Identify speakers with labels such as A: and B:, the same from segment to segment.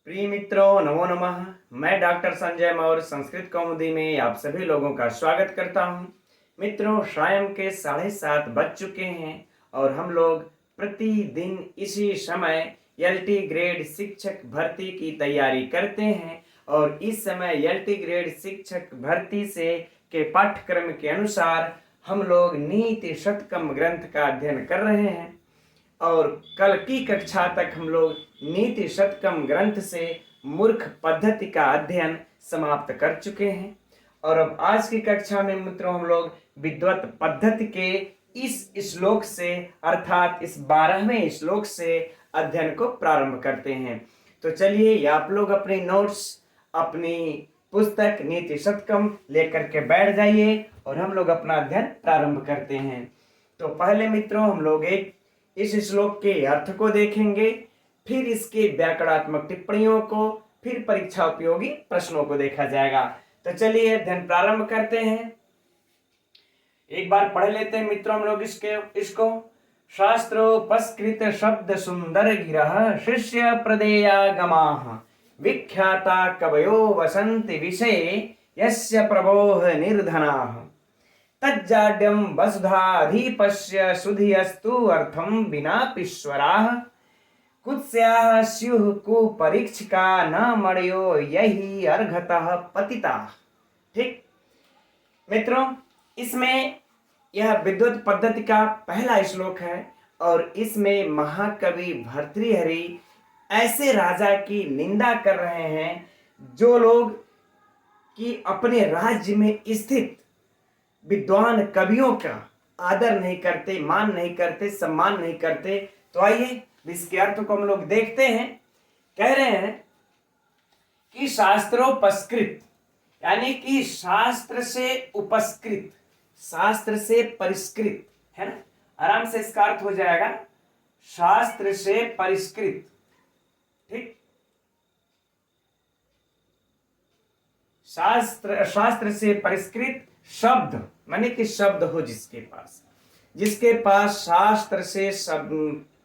A: प्रिय मित्रों, नमो नमः। मैं डॉक्टर संजय मौर्य संस्कृत कौमुदी में आप सभी लोगों का स्वागत करता हूं। मित्रों, शाम के 7:30 बज चुके हैं और हम लोग प्रतिदिन इसी समय एलटी ग्रेड शिक्षक भर्ती की तैयारी करते हैं और इस समय एलटी ग्रेड शिक्षक भर्ती से के पाठ्यक्रम के अनुसार हम लोग नीति शतकम ग्रंथ का अध्ययन कर रहे हैं और कल की कक्षा तक हम लोग नीति शतकम ग्रंथ से मूर्ख पद्धति का अध्ययन समाप्त कर चुके हैं और अब आज की कक्षा में मित्रों हम लोग विद्वत पद्धति के इस श्लोक से अर्थात इस 12वें श्लोक से अध्ययन को प्रारंभ करते हैं। तो चलिए आप लोग अपनी नोट्स, अपनी पुस्तक नीति शतकम लेकर के बैठ जाइए और हम लोग अपना अध्ययन प्रारंभ करते हैं। तो पहले मित्रों हम लोग इस श्लोक के अर्थ को देखेंगे, फिर इसके व्याकरणात्मक टिप्पणियों को, फिर परीक्षा उपयोगी प्रश्नों को देखा जाएगा। तो चलिए अध्ययन प्रारंभ करते हैं। एक बार पढ़ लेते हैं मित्रों हम लोग इसको। शास्त्रोपस्कृत शब्द सुंदर गिरः शिष्य प्रदेयागमाः विख्याता कवयो वसन्ति विषये यस्य प्रभोः निर्धनाः तज्जाड्यं वसुधाधीपस्य सुधियस्तु अर्थं विनापीश्वराः कुत्स्याः स्युः कुपरीक्षिका न मणयो यही अर्घतः पतिताः। ठीक मित्रों, इसमें यह विद्वत पद्धति का पहला श्लोक है और इसमें महाकवि भर्तृहरि ऐसे राजा की निंदा कर रहे हैं जो लोग कि अपने राज्य में स्थित विद्वान कवियों का आदर नहीं करते, मान नहीं करते, सम्मान नहीं करते। तो आइए इसके अर्थ को हम लोग देखते हैं। कह रहे हैं कि शास्त्रोपस्कृत यानी कि शास्त्र से उपस्कृत, शास्त्र से परिष्कृत, है ना। आराम से इसका अर्थ हो जाएगा शास्त्र से परिष्कृत। ठीक, शास्त्र से परिष्कृत शब्द माने कि शब्द हो जिसके पास शास्त्र से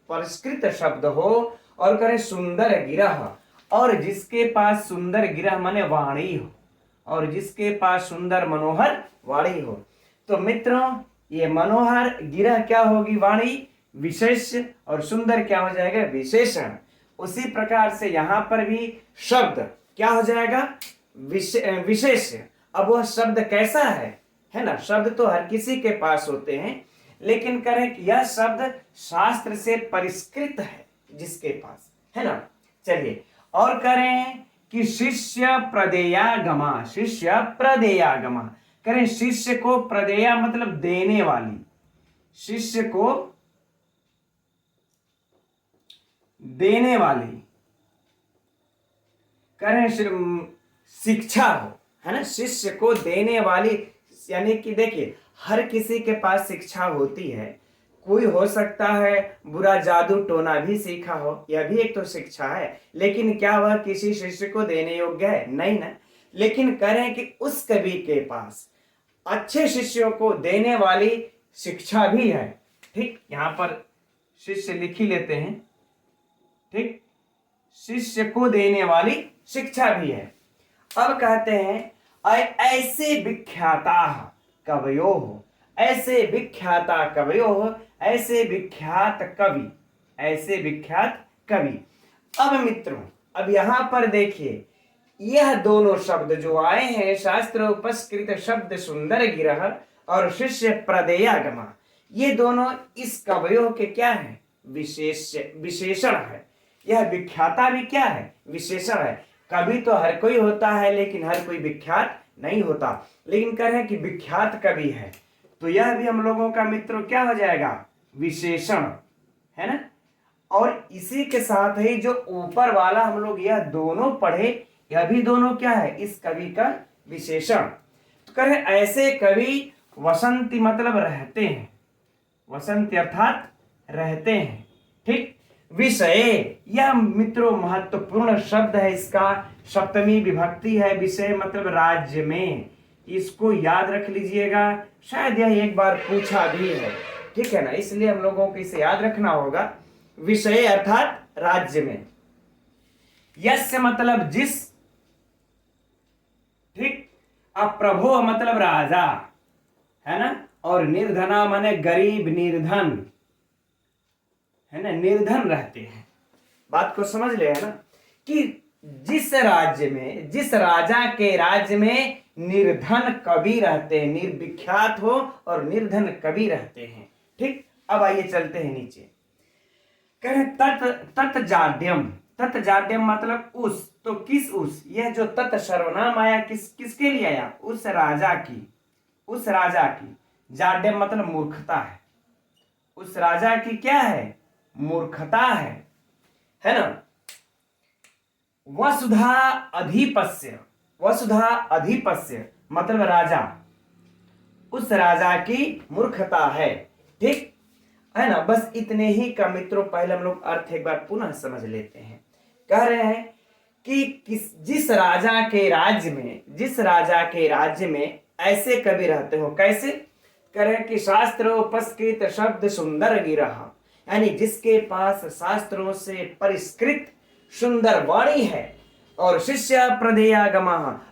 A: परिष्कृत शब्द हो और करे सुंदर गिरह, और जिसके पास सुंदर गिरह माने वाणी हो और जिसके पास सुंदर मनोहर वाणी हो। तो मित्रों ये मनोहर गिरह क्या होगी? वाणी विशेष्य और सुंदर क्या हो जाएगा? विशेषण। उसी प्रकार से यहां पर भी शब्द क्या हो जाएगा? विशेष्य। अब वह शब्द कैसा है ना। शब्द तो हर किसी के पास होते हैं, लेकिन करें कि यह शब्द शास्त्र से परिष्कृत है जिसके पास, है ना। चलिए और करें कि शिष्य प्रदेयागमा, शिष्य प्रदेयागमा करें। शिष्य को प्रदेया मतलब देने वाली, शिष्य को देने वाली करें शिक्षा हो, है ना। शिष्य को देने वाली यानी कि देखिए हर किसी के पास शिक्षा होती है। कोई हो सकता है बुरा जादू टोना भी सीखा हो, यह भी एक तो शिक्षा है, लेकिन क्या वह किसी शिष्य को देने योग्य है? नहीं ना। लेकिन करें कि उस कवि के पास अच्छे शिष्यों को देने वाली शिक्षा भी है। ठीक, यहां पर शिष्य लिख ही लेते हैं। ठीक, शिष्य को देने वाली शिक्षा भी है। अब कहते हैं ऐसे विख्याता कवयो हो, ऐसे विख्याता कवयो हो, ऐसे विख्यात कवि, ऐसे विख्यात कवि। अब मित्रों अब यहां पर देखिए यह दोनों शब्द जो आए हैं, शास्त्र उपस्कृत शब्द सुंदर गिरह और शिष्य प्रदेयागमा, ये दोनों इस कवयो के क्या है? विशेषण है। यह विख्याता भी क्या है? विशेषण है। कवि तो हर कोई होता है लेकिन हर कोई विख्यात नहीं होता, लेकिन कह रहे हैं कि विख्यात कवि है तो यह भी हम लोगों का मित्रों क्या हो जाएगा? विशेषण, है ना। और इसी के साथ ही जो ऊपर वाला हम लोग यह दोनों पढ़े, यह भी दोनों क्या है? इस कवि का विशेषण। तो कह रहे ऐसे कवि वसंती मतलब रहते हैं, वसंती अर्थात रहते हैं। ठीक, विषय यह मित्रों महत्वपूर्ण शब्द है, इसका सप्तमी विभक्ति है। विषय मतलब राज्य में, इसको याद रख लीजिएगा, शायद यह एक बार पूछा भी है। ठीक है ना, इसलिए हम लोगों को इसे याद रखना होगा। विषय अर्थात राज्य में। यस्य मतलब जिस, ठीक। अब प्रभो मतलब राजा, है ना। और निर्धना माने गरीब, निर्धन, है ना, निर्धन रहते हैं। बात को समझ ले, है ना, कि जिस राज्य में, जिस राजा के राज्य में निर्धन कवि रहते हैं, निर्विख्यात हो और निर्धन कवि रहते हैं, ठीक। अब आइए चलते हैं नीचे। कह तत् जाड्यम, तत् जाड्यम मतलब उस, तो किस उस, यह जो तत् सर्वनाम आया किसके लिए आया, उस राजा की, उस राजा की। जाड्यम मतलब मूर्खता है, उस राजा की क्या है, मूर्खता है ना। वसुधा अधिपस्य, वसुधा अधिपस्य मतलब राजा, उस राजा की मूर्खता है, ठीक है ना। बस इतने ही का मित्रों पहले हम लोग अर्थ एक बार पुनः समझ लेते हैं। कह रहे हैं कि जिस राजा के राज्य में, जिस राजा के राज्य में ऐसे कवि रहते हो, कैसे, कह रहे हैं कि शास्त्रोपस्कृत शब्द सुंदर गिरह, यानी जिसके पास शास्त्रों से परिष्कृत सुंदर वाणी है, और शिष्य प्रदेयागम,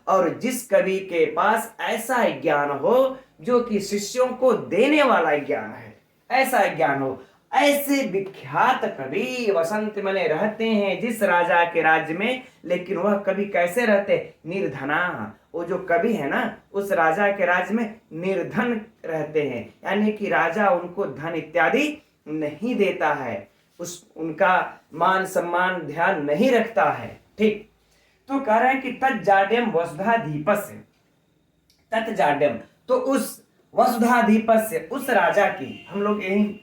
A: और जिस कवि के पास ऐसा ज्ञान हो जो कि शिष्यों को देने वाला ज्ञान है, ऐसा ज्ञान हो, ऐसे विख्यात कवि वसंत मने रहते हैं जिस राजा के राज्य में। लेकिन वह कवि कैसे रहते, निर्धना, वो जो कवि है ना उस राजा के राज्य में निर्धन रहते हैं, यानी कि राजा उनको धन इत्यादि नहीं देता है, उनका मान सम्मान ध्यान नहीं रखता है, ठीक। तो कह रहे हैं कि तज्जाड्यम वसुधाधीपस्य, तत्जाड्यम तो उस वसुधाधीपस्य, उस राजा की, हम लोग यही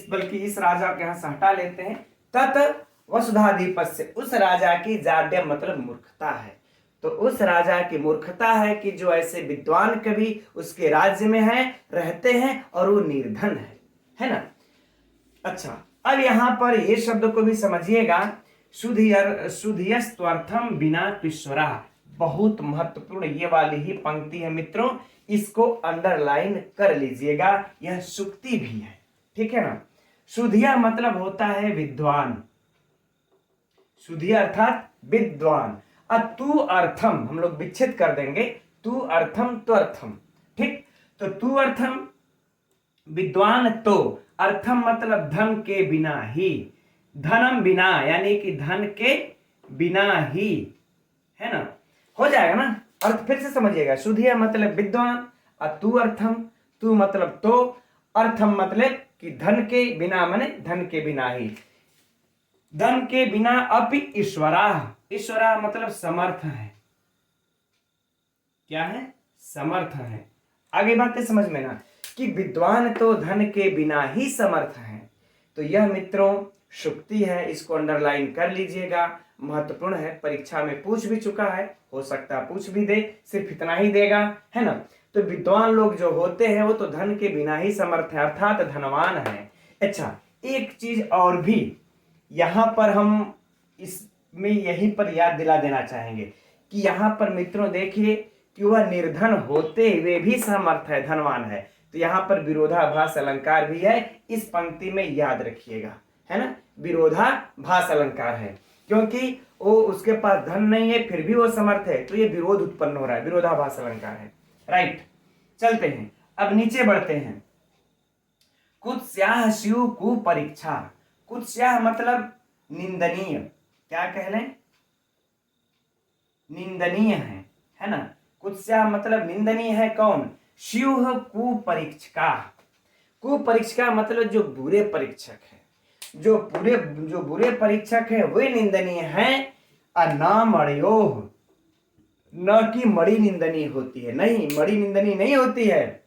A: बल्कि इस राजा के यहां से हटा लेते हैं, तत् वसुधाधीपस्य, उस राजा की, जाड्यम मतलब मूर्खता है, तो उस राजा की मूर्खता है कि जो ऐसे विद्वान कवि उसके राज्य में है, रहते हैं और वो निर्धन है ना। अच्छा, अब यहां पर ये शब्द को भी समझिएगा, शुद्धियस्त्वर्थम बिना ईश्वरा, बहुत महत्वपूर्ण ये वाली ही पंक्ति है मित्रों, इसको अंडरलाइन कर लीजिएगा, यह सुक्ति भी है, ठीक है ना। शुद्धिया मतलब होता है विद्वान, शुद्धिया अर्थात विद्वान। तू अर्थम हम लोग विच्छेद कर देंगे, तू अर्थम त्वर्थम, ठीक। तो तू अर्थम विद्वान, तो अर्थम मतलब धन के बिना ही, धनम बिना यानी कि धन के बिना ही, है ना, हो जाएगा ना। अर्थ फिर से समझिएगा, शुद्धिया मतलब विद्वान, तू अर्थम, तू मतलब तो, अर्थम मतलब कि धन के बिना माने धन के बिना ही, धन के बिना अपि ईश्वरा, ईश्वरा मतलब समर्थ है, क्या है, समर्थ है। आगे बातें समझ में ना, कि विद्वान तो धन के बिना ही समर्थ है, तो यह मित्रों शुक्ति है, इसको अंडरलाइन कर लीजिएगा, महत्वपूर्ण है, परीक्षा में पूछ भी चुका है, हो सकता है पूछ भी दे, सिर्फ इतना ही देगा, है ना। तो विद्वान लोग जो होते हैं वो तो धन के बिना ही समर्थ है, अर्थात धनवान है। अच्छा, एक चीज और भी यहां पर हम इसमें यहीं पर याद दिला देना चाहेंगे कि यहां पर मित्रों देखिए कि वह निर्धन होते हुए भी समर्थ है, धनवान है, तो यहां पर विरोधाभास अलंकार भी है, इस पंक्ति में याद रखिएगा, है ना, विरोधाभास अलंकार है, क्योंकि वो उसके पास धन नहीं है फिर भी वो समर्थ है, तो ये विरोध उत्पन्न हो रहा है, विरोधाभास अलंकार है, राइट। चलते हैं, अब नीचे बढ़ते हैं। कुत्स्याह शिव कु परीक्षा, कुत्स्याह मतलब निंदनीय, क्या कह लें, निंदनीय है ना। कुत्स्याह मतलब निंदनीय है, कौन, शिव कुपरीक्षका, कुपरीक्षका मतलब जो बुरे परीक्षक है, जो बुरे परीक्षक है वे निंदनीय हैं, अनामणयोः, न कि मणि निंदनीय होती है, नहीं, मणि निंदनीय नहीं होती है,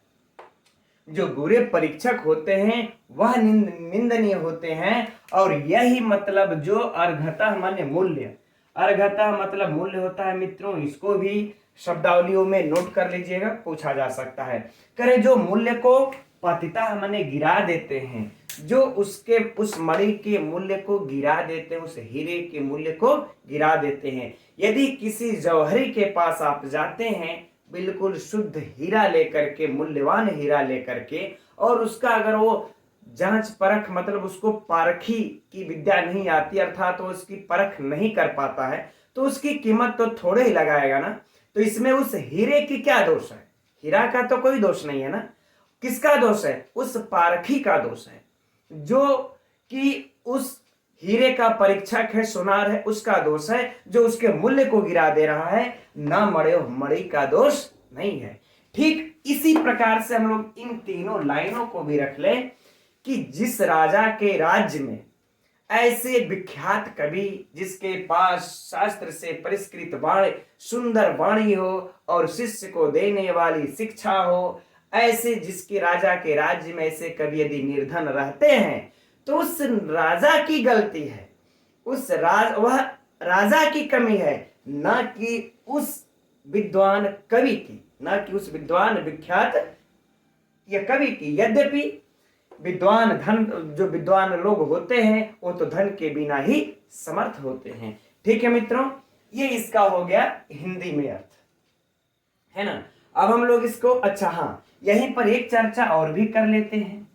A: जो बुरे परीक्षक होते हैं वह निंदनीय होते हैं। और यही मतलब जो अर्घतः माने मूल्य, अर्घतः मतलब मूल्य होता है मित्रों, इसको भी शब्दावलियों में नोट कर लीजिएगा, पूछा जा सकता है। करे जो मूल्य को पतिता माने गिरा देते हैं, जो उसके उस मणि के मूल्य को गिरा देते हैं, उस हीरे के मूल्य को गिरा देते हैं। यदि किसी जौहरी के पास आप जाते हैं बिल्कुल शुद्ध हीरा लेकर के, मूल्यवान हीरा लेकर के, और उसका अगर वो जांच परख मतलब उसको पारखी की विद्या नहीं आती, अर्थात तो उसकी परख नहीं कर पाता है, तो उसकी कीमत तो थोड़े ही लगाएगा ना। तो इसमें उस हीरे की क्या दोष है? हीरा का तो कोई दोष नहीं है ना। किसका दोष है? उस पारखी का दोष है, जो कि उस हीरे का परीक्षक है, सुनार है, उसका दोष है, जो उसके मूल्य को गिरा दे रहा है। ना मड़े मणि का दोष नहीं है। ठीक इसी प्रकार से हम लोग इन तीनों लाइनों को भी रख लें कि जिस राजा के राज्य में ऐसे विख्यात कवि, जिसके पास शास्त्र से परिष्कृत वाणी, सुंदर वाणी हो और शिष्य को देने वाली शिक्षा हो, ऐसे जिसके राजा के राज्य में ऐसे कवि यदि निर्धन रहते हैं, तो उस राजा की गलती है, वह राजा की कमी है, ना कि उस विद्वान कवि की, ना कि उस विद्वान विख्यात या कवि की। यद्यपि विद्वान धन, जो विद्वान लोग होते हैं वो तो धन के बिना ही समर्थ होते हैं। ठीक है मित्रों, ये इसका हो गया हिंदी में अर्थ, है ना। अब हम लोग इसको, अच्छा हाँ, यहीं पर एक चर्चा और भी कर लेते हैं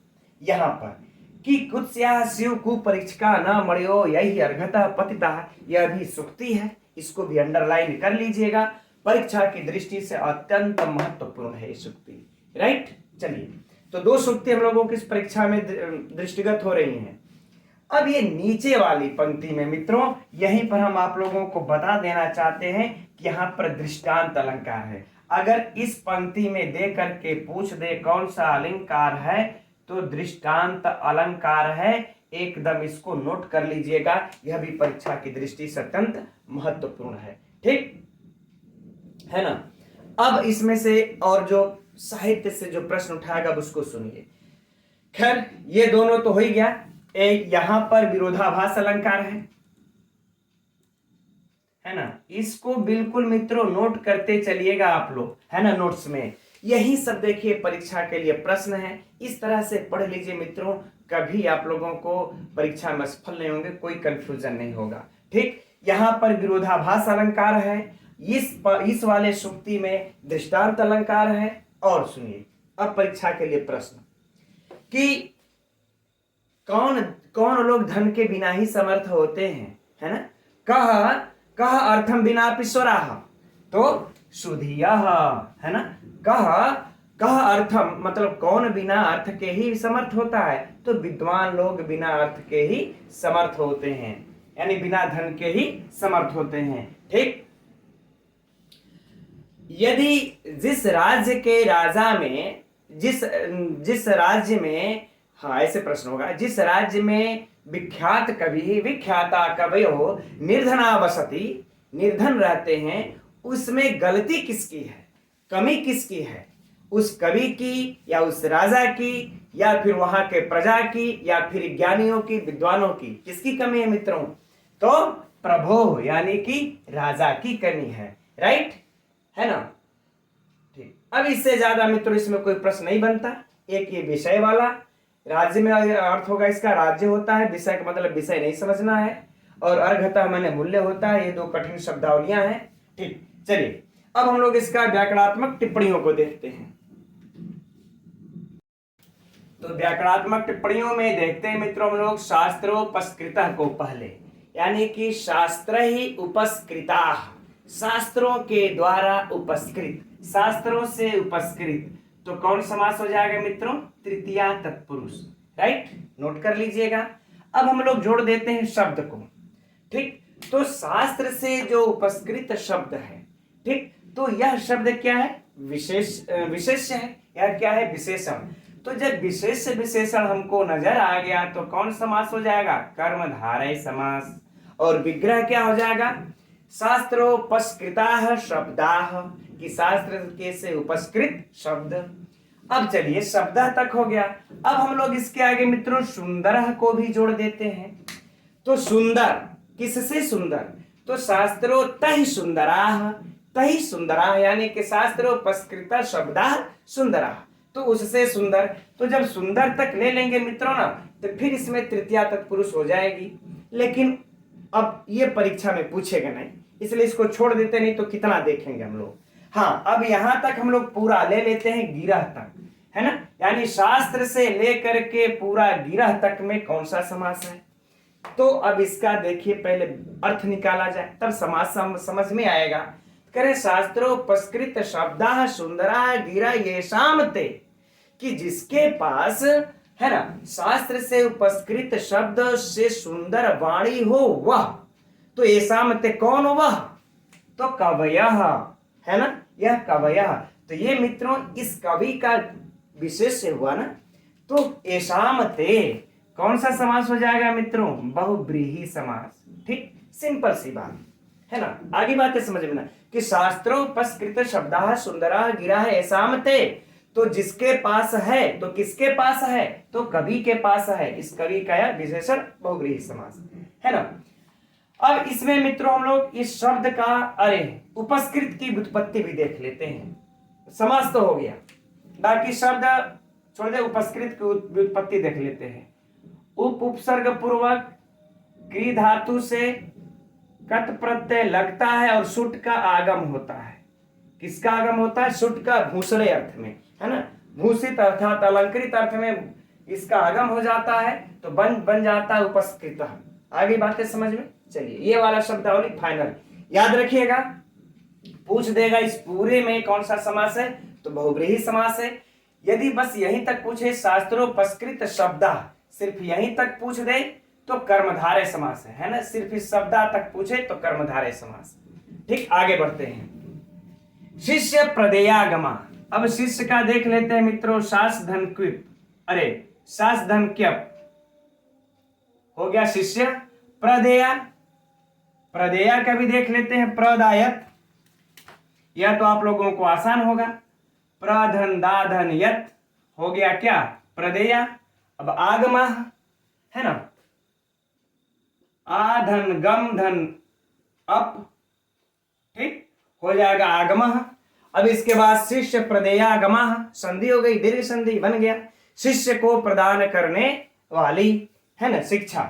A: यहां पर कि कुत्स्या शिव कु परीक्षका न मड़ियो यही अर्घता पतिता, यह भी सुक्ति है, इसको भी अंडरलाइन कर लीजिएगा। परीक्षा की दृष्टि से अत्यंत महत्वपूर्ण है ये सुक्ति, राइट। चलिए, तो दो सुक्ति हम लोगों की इस परीक्षा में दृष्टिगत हो रही हैं। अब ये नीचे वाली पंक्ति में मित्रों, यहीं पर हम आप लोगों को बता देना चाहते हैं कि यहाँ पर दृष्टांत अलंकार है। अगर इस पंक्ति में दे करके पूछ दे कौन सा अलंकार है, तो दृष्टांत अलंकार है। एकदम इसको नोट कर लीजिएगा, यह भी परीक्षा की दृष्टि से अत्यंत महत्वपूर्ण है। ठीक है ना। अब इसमें से और जो साहित्य से जो प्रश्न उठाएगा उसको सुनिए। खैर, ये दोनों तो हो ही गया। एक यहां पर विरोधाभास अलंकार है ना। इसको बिल्कुल मित्रों नोट करते चलिएगा आप लोग, है ना, नोट्स में। यही सब देखिए परीक्षा के लिए प्रश्न है, इस तरह से पढ़ लीजिए मित्रों, कभी आप लोगों को परीक्षा में असफल नहीं होंगे, कोई कंफ्यूजन नहीं होगा। ठीक, यहां पर विरोधाभास अलंकार है, इस वाले सूक्ति में दृष्टांत अलंकार है। और सुनिए अब परीक्षा के लिए प्रश्न कि कौन कौन लोग धन के बिना ही समर्थ होते हैं, है ना। कह अर्थम बिना ईश्वराः, तो सुधियः, है ना। कह अर्थम मतलब कौन बिना अर्थ के ही समर्थ होता है, तो विद्वान लोग बिना अर्थ के ही समर्थ होते हैं, यानी बिना धन के ही समर्थ होते हैं। ठीक, यदि जिस राज्य के राजा में जिस राज्य में, हाँ ऐसे प्रश्न होगा, जिस राज्य में विख्यात कवि विख्याता कवयो निर्धना वसति, निर्धन रहते हैं, उसमें गलती किसकी है, कमी किसकी है, उस कवि की या उस राजा की या फिर वहां के प्रजा की या फिर ज्ञानियों की, विद्वानों की, किसकी कमी है मित्रों, तो प्रभो यानी कि राजा की कमी है, राइट, है ना। ठीक, अब इससे ज्यादा मित्रों इसमें कोई प्रश्न नहीं बनता। एक ये विषय वाला, राज्य में अर्थ होगा इसका, राज्य होता है, विषय का मतलब विषय नहीं समझना है, और अर्घता माने मूल्य होता है। ये दो कठिन शब्दावलियां हैं। ठीक, चलिए अब हम लोग इसका व्याकरणात्मक टिप्पणियों को देखते हैं। तो व्याकरणात्मक टिप्पणियों में देखते हैं मित्रों हम लोग शास्त्रोपस्कृतः को पहले, यानी कि शास्त्र ही उपस्कृता, शास्त्रों के द्वारा उपस्कृत, शास्त्रों से उपस्कृत, तो कौन समास हो जाएगा मित्रों, तृतीया तत्पुरुष, राइट, नोट कर लीजिएगा। अब हम लोग जोड़ देते हैं शब्द को। ठीक, तो शास्त्र से जो उपस्कृत शब्द है, ठीक, तो यह शब्द क्या है, विशेष्य है, यह क्या है, विशेषण। तो जब विशेष विशेषण हमको नजर आ गया तो कौन समास हो जाएगा, कर्मधारय समास। और विग्रह क्या हो जाएगा, शास्त्रोपस्कृताः शब्दाः, कि शास्त्र के से उपस्कृत शब्द। अब चलिए शब्द तक हो गया। अब हम लोग इसके आगे मित्रों सुंदर को भी जोड़ देते हैं। तो सुंदर किससे सुंदर, तो शास्त्रोत्तहि सुंदराः, तहि सुंदराः, यानी कि शास्त्रोपस्कृता शब्दाः सुंदराः, तो उससे सुंदर। तो जब सुंदर तक ले लेंगे मित्रों ना, तो फिर इसमें तृतीया तत्पुरुष हो जाएगी। लेकिन अब ये परीक्षा में पूछेगा नहीं, इसलिए इसको छोड़ देते, नहीं तो कितना देखेंगे हम लोग। हाँ, अब यहां तक हम लोग पूरा ले लेते हैं, गिरह तक, है ना, यानी शास्त्र से लेकर के पूरा गिरह तक में कौन सा समास है। तो अब इसका देखिए पहले अर्थ निकाला जाए तब समास समझ में आएगा। करें शास्त्रोपस्कृत शब्दा सुंदरा गिरा येषाम ते, कि जिसके पास है ना शास्त्र से उपस्कृत शब्द से सुंदर वाणी हो वह, तो येषाम ते कौन वह, तो कवयः है ना, यह कवयः। तो ये मित्रों इस कवि का विशेष हुआ ना। तो येषाम ते कौन सा समास हो जाएगा मित्रों, बहुव्रीहि समास। ठीक, सिंपल सी बात है ना। आगे बातें समझ में ना कि शास्त्रोपस्कृत शब्दा सुंदरा गिरा है येषाम ते, तो जिसके पास है, तो किसके पास है, तो कवि के पास है। इस कवि का यह विशेषण बहुव्रीहि समास है ना। अब इसमें मित्रों हम लोग इस शब्द का अरे उपस्कृत की व्युत्पत्ति भी देख लेते हैं। समास तो हो गया, बाकी शब्द छोड़ दे, उपस्कृत की व्युत्पत्ति देख लेते हैं। उपसर्ग पूर्वक क्री धातु से कत प्रत्यय लगता है और सुट का आगम होता है। किसका आगम होता है, सुट का, भूषणे अर्थ में है ना, भूषित अर्थात अलंकृत अर्थ में इसका आगम हो जाता है, तो बन जाता है उपस्कृत। आगे बातें समझ में। चलिए ये वाला शब्दावली फाइनल याद रखिएगा। पूछ देगा इस पूरे में कौन सा समास है, तो बहुव्रीहि समास है। यदि बस यहीं तक पूछे शास्त्रोपस्कृत शब्दा, सिर्फ यहीं तक पूछ दे तो कर्मधारय समास है ना। सिर्फ इस शब्दा तक पूछे तो कर्मधारय समास। ठीक, आगे बढ़ते हैं। शिष्य प्रदेयागमा। अब शिष्य का देख लेते हैं मित्रों, सास धन क्विप, अरे सास धन क्यप हो गया शिष्य। प्रदेया, प्रदेया का भी देख लेते हैं, प्रदायत, यह तो आप लोगों को आसान होगा। प्रधन दाधन यत हो गया क्या, प्रदेया। अब आगमा है ना, आधन गम धन अप, ठीक हो जाएगा आगमा। अब इसके बाद शिष्य प्रदेयागमा, संधि हो गई, दीर्घ संधि बन गया, शिष्य को प्रदान करने वाली है ना शिक्षा।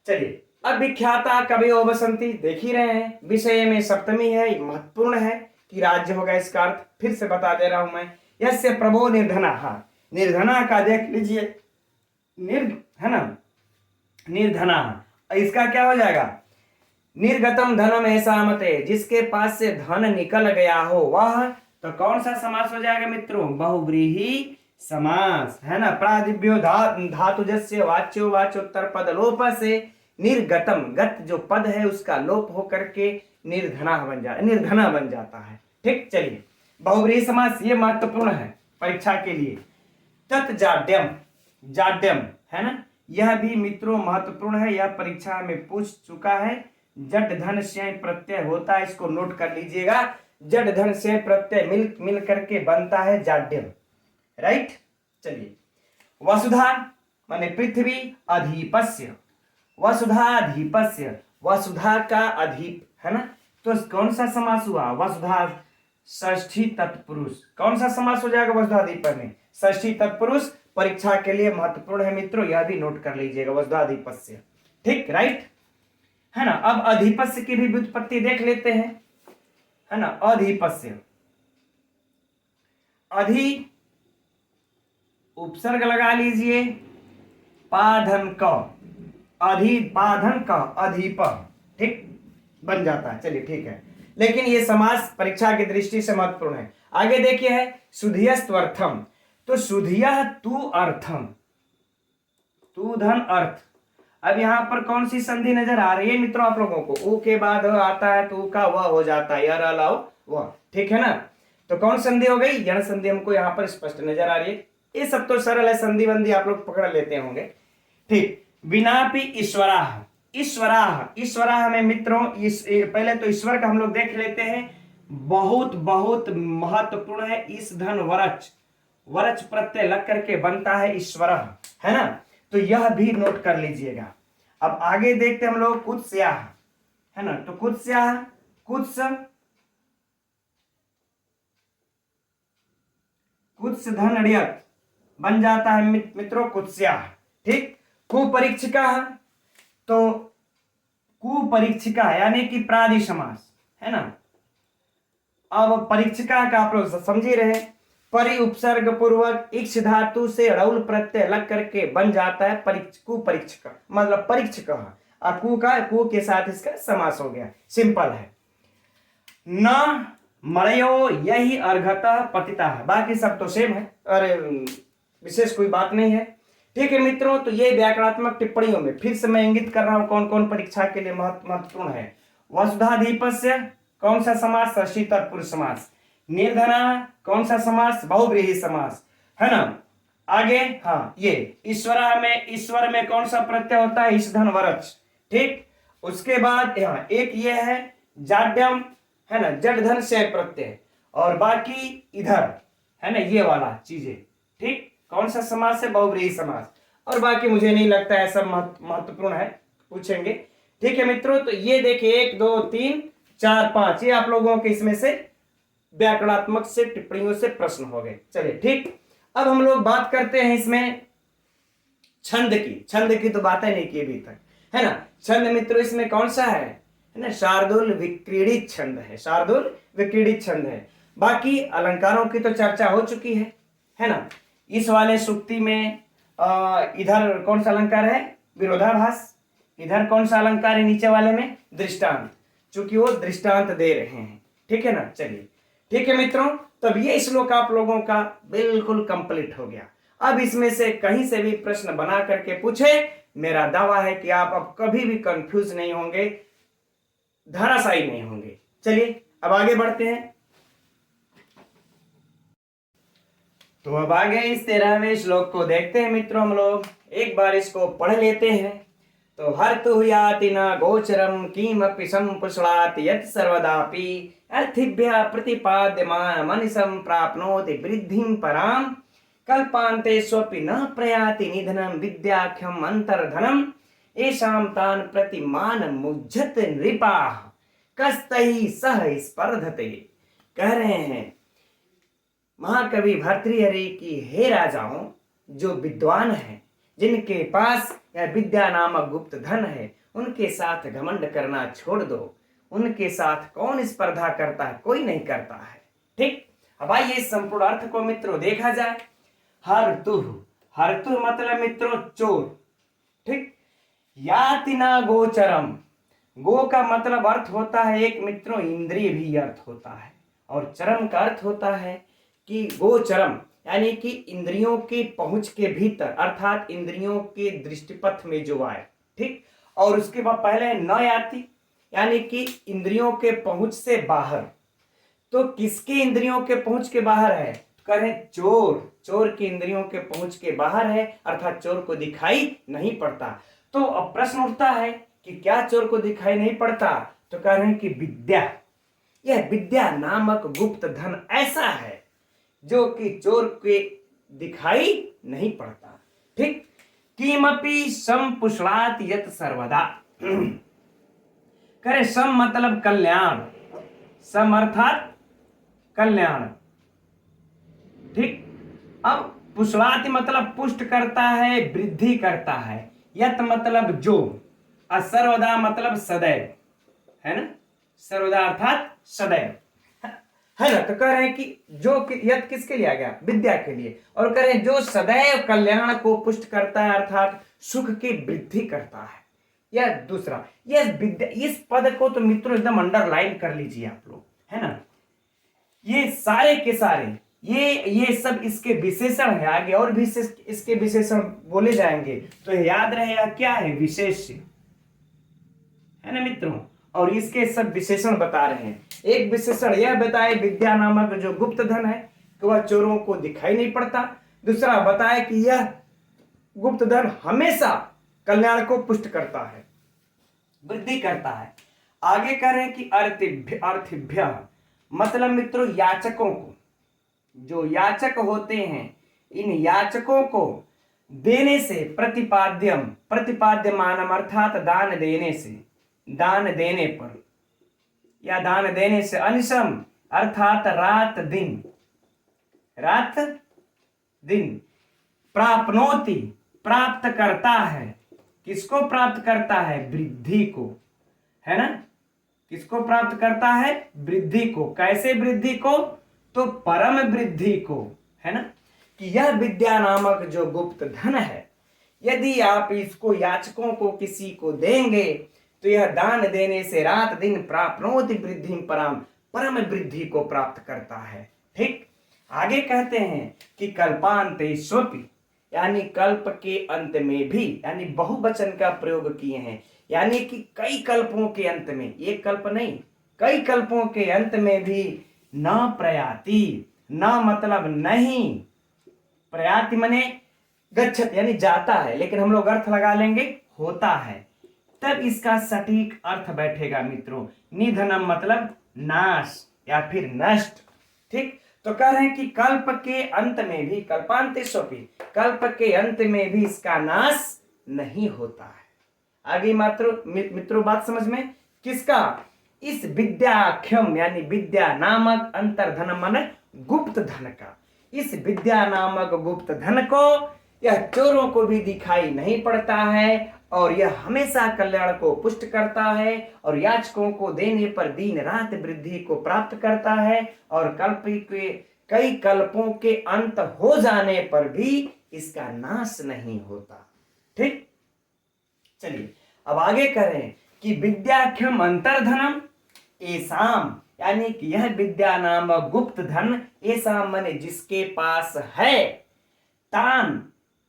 A: चलिए अब विख्याता कवयो वसंती देख ही रहे हैं, विषय में सप्तमी है, महत्वपूर्ण है कि राज्य होगा। इसका अर्थ फिर से बता दे रहा हूं मैं। यस्य प्रभो निर्धना, निर्धना का देख लीजिए, है ना, निर्धना, इसका क्या हो जाएगा, निर्गतम धनम ऐसा मते, जिसके पास से धन निकल गया हो वह, तो कौन सा समास हो जाएगा मित्रों, बहुव्रीहि समास है ना। प्रादिभ्यो धातुजस्य वाच्यो वाच्योत्तर पद लोप से निर्गतम, गत जो पद है उसका लोप होकर के निर्धना बन जाता है। ठीक, चलिए बहुव्रीहि समास ये महत्वपूर्ण है परीक्षा के लिए। तत् जाड्यम, जाड्यम है ना, यह भी मित्रों महत्वपूर्ण है, यह परीक्षा में पूछ चुका है। जड धन से प्रत्यय होता है, इसको नोट कर लीजिएगा। जड धन से प्रत्यय मिल करके बनता है जाड्यम, राइट। चलिए वसुधा माने पृथ्वी, अधिपस्य, वसुधाधिपस्य, वसुधा का अधिप है ना। तो कौन सा समास हुआ, वसुधा षष्ठी तत्पुरुष, कौन सा समास हो जाएगा वसुधाधिप में, षष्ठी तत्पुरुष। परीक्षा के लिए महत्वपूर्ण है मित्रों, यह भी नोट कर लीजिएगा, वसुधाधिपस्य। ठीक, राइट है ना। अब अधिपस्य की भी व्युत्पत्ति देख लेते हैं है ना। अधिपस्य, अधि उपसर्ग लगा लीजिए, पाधन क, अधि पाधन क, अधिप, ठीक बन जाता है। चलिए ठीक है, लेकिन ये समास परीक्षा की दृष्टि से महत्वपूर्ण है। आगे देखिए है सुधियस्त्वर्थम, तो सुधियः तु अर्थम, तू धन अर्थ। अब यहां पर कौन सी संधि नजर आ रही है मित्रों आप लोगों को, ऊ के बाद आता है तो ऊ का वह हो जाता है, यार अलाउ वह, ठीक है ना। तो कौन संधि हो गई, यह संधि हमको यहाँ पर स्पष्ट नजर आ रही है। ये सब तो सरल है, संधि बंदी आप लोग पकड़ लेते होंगे। ठीक, विनापि ईश्वराः, ईश्वराः, ईश्वराः में मित्रों पहले तो ईश्वर का हम लोग देख लेते हैं, बहुत बहुत महत्वपूर्ण है। इस धन वरच, वरच प्रत्यय लग करके बनता है ईश्वरः, है ना। तो यह भी नोट कर लीजिएगा। अब आगे देखते हम लोग कुत्स्याः, है ना। तो कुत्स्याः, कुत्स, कुत्स धन ण्यत् बन जाता है मित्रों कुत्स्याः। ठीक, कुपरीक्षिका, तो कुपरीक्षिका यानी कि प्रादि समास है ना। अब परीक्षिका का आप लोग समझ ही रहे, परि उपसर्ग पूर्वक इक्ष धातु से ड़ौल प्रत्यय लग करके बन जाता है कुपरीक्षक, मतलब परीक्षक। और कु के साथ इसका समास हो गया, सिंपल है। न मणयो यही अर्घतः पतिता है, बाकी सब तो सेम है, अरे विशेष कोई बात नहीं है। ठीक है मित्रों, तो ये व्याकरणात्मक टिप्पणियों में फिर से मैं इंगित कर रहा हूं कौन कौन परीक्षा के लिए महत्वपूर्ण है। वसुधाधिपस्य कौन सा समास, षष्ठी तत्पुरुष समास। निर्धना कौन सा समास, बहुव्रीहि समास, है ना। आगे हाँ, ये ईश्वर में कौन सा प्रत्यय होता है, ईशधन वरच। ठीक, उसके बाद यहाँ एक ये है जाड्यम, है ना, जड़ धन से प्रत्यय, और बाकी इधर है ना ये वाला चीजें। ठीक, कौन सा समास है, बहुव्रीहि समास, और बाकी मुझे नहीं लगता है सब महत्वपूर्ण है, पूछेंगे। ठीक है मित्रों, तो ये देखिए 1 2 3 4 5 ये आप लोगों के इसमें से व्याकरणात्मक से टिप्पणियों से प्रश्न हो गए। चलिए ठीक, अब हम लोग बात करते हैं इसमें छंद की तो बातें नहीं की अभी तक, है ना। छंद मित्रों इसमें कौन सा है ना, शार्दूल विक्रीडित छंद है, शार्दूल विक्रीडित छंद है। बाकी अलंकारों की तो चर्चा हो चुकी है ना। इस वाले सूक्ति में इधर कौन सा अलंकार है, विरोधाभास। इधर कौन सा अलंकार है, नीचे वाले में दृष्टांत, चूंकि वो दृष्टांत दे रहे हैं। ठीक है ना, चलिए ठीक है मित्रों, तब ये श्लोक आप लोगों का बिल्कुल कंप्लीट हो गया। अब इसमें से कहीं से भी प्रश्न बना करके पूछे, मेरा दावा है कि आप अब कभी भी कंफ्यूज नहीं होंगे, धराशायी नहीं होंगे। चलिए अब आगे बढ़ते हैं। तो अब आगे इस 13वें श्लोक को देखते हैं मित्रों, हम लोग एक बार इसको पढ़ लेते हैं। तो हर्तु याति न गोचरम किमपि संपुष्णाति यत् सर्वदापि अर्थिभ्यः प्रतिपाद्यमान मनिषं प्राप्नोति वृद्धिं परां कल्पान्ते स्वपि न प्रयाति निधनं विद्याख्यम् अंतर्धनम् येषां तान् प्रतिमान मुज्झत नृपाः कस्तैः सह स्पर्धते। कह रहे हैं महाकवि भर्तृहरि की, हे राजाओं, जो विद्वान हैं, जिनके पास यह विद्या नामक गुप्त धन है, उनके साथ घमंड करना छोड़ दो। उनके साथ कौन स्पर्धा करता है, कोई नहीं करता है। ठीक, अब आइए संपूर्ण अर्थ को मित्रों देखा जाए। हर्तु मतलब मित्रों चोर। ठीक, याति न गोचरम, गो का मतलब अर्थ होता है एक मित्रों इंद्रिय भी अर्थ होता है, और चरम का अर्थ होता है कि गोचरम यानी कि इंद्रियों के पहुंच के भीतर, अर्थात इंद्रियों के दृष्टिपथ में जो आए। ठीक, और उसके बाद पहले न याति यानी कि इंद्रियों के पहुंच से बाहर। तो किसके इंद्रियों के पहुंच के बाहर है, कहें चोर की इंद्रियों के पहुंच के बाहर है, अर्थात चोर को दिखाई नहीं पड़ता। तो अब प्रश्न उठता है कि क्या चोर को दिखाई नहीं पड़ता, तो कह रहे हैं कि विद्या, यह विद्या नामक गुप्त धन ऐसा है जो कि चोर के दिखाई नहीं पड़ता। ठीक, किमपि संपुष्णात यत् सर्वदा, करे सम मतलब कल्याण, सम अर्थात कल्याण। ठीक, अब पुष्णाति मतलब पुष्ट करता है, वृद्धि करता है। यत् मतलब जो, और सर्वदा मतलब सदैव, है ना, सर्वदा अर्थात सदैव, है ना। तो कह रहे हैं कि जो यत् किसके लिए आ गया, विद्या के लिए, और कह रहे हैं जो सदैव कल्याण को पुष्ट करता है, अर्थात सुख की वृद्धि करता है। यह दूसरा, यह विद्या, इस पद को तो मित्रों एकदम अंडरलाइन कर लीजिए आप लोग, है ना। ये सारे के सारे ये सब इसके विशेषण है, आगे और भी इसके विशेषण बोले जाएंगे, तो याद रहेगा क्या है, विशेष, है ना मित्रों। और इसके सब विशेषण बता रहे हैं। एक विशेषण यह बताए विद्या नामक जो गुप्त धन है कि वह चोरों को दिखाई नहीं पड़ता। दूसरा बताए कि यह गुप्त धन हमेशा कल्याण को पुष्ट करता है, वृद्धि करता है। आगे कह रहे हैं कि अर्थिभ्य मतलब मित्रों याचकों को, जो याचक होते हैं, इन याचकों को देने से, प्रतिपाद्यमानम अर्थात दान देने से, दान देने पर या दान देने से, अनिशम अर्थात रात दिन, प्राप्नोति प्राप्त करता है। किसको प्राप्त करता है, वृद्धि को, है ना। किसको प्राप्त करता है, वृद्धि को। कैसे वृद्धि को, तो परम वृद्धि को, है ना, कि यह विद्या नामक जो गुप्त धन है, यदि आप इसको याचकों को किसी को देंगे तो यह दान देने से रात दिन प्राप्नोति वृद्धि पराम, परम वृद्धि को प्राप्त करता है। ठीक, आगे कहते हैं कि कल्पांते स्वपि, यानी कल्प के अंत में भी, यानी बहुवचन का प्रयोग किए हैं, यानी कि कई कल्पों के अंत में, एक कल्प नहीं, कई कल्पों के अंत में भी न प्रयाति, न मतलब नहीं, प्रयाति मने गच्छत यानी जाता है, लेकिन हम लोग अर्थ लगा लेंगे होता है, तब इसका सटीक अर्थ बैठेगा मित्रों। निधनम मतलब नाश या फिर नष्ट। ठीक, तो कह रहे हैं कि कल्प के अंत में भी, कल्पांतेष्वपि, कल्प के अंत में भी इसका नाश नहीं होता है। आगे मित्रों बात समझ में, किसका, इस विद्याख्यम यानी विद्या नामक अंतर्धन मन गुप्त धन का, इस विद्या नामक गुप्त धन को यह चोरों को भी दिखाई नहीं पड़ता है, और यह हमेशा कल्याण को पुष्ट करता है, और याचकों को देने पर दिन रात वृद्धि को प्राप्त करता है, और कल्प के कई कल्पों के अंत हो जाने पर भी इसका नाश नहीं होता। ठीक, चलिए अब आगे करें कि विद्याख्यम अंतर्धनम एसाम, यानी कि यह विद्या नामक गुप्त धन, एसाम माने जिसके पास है, तान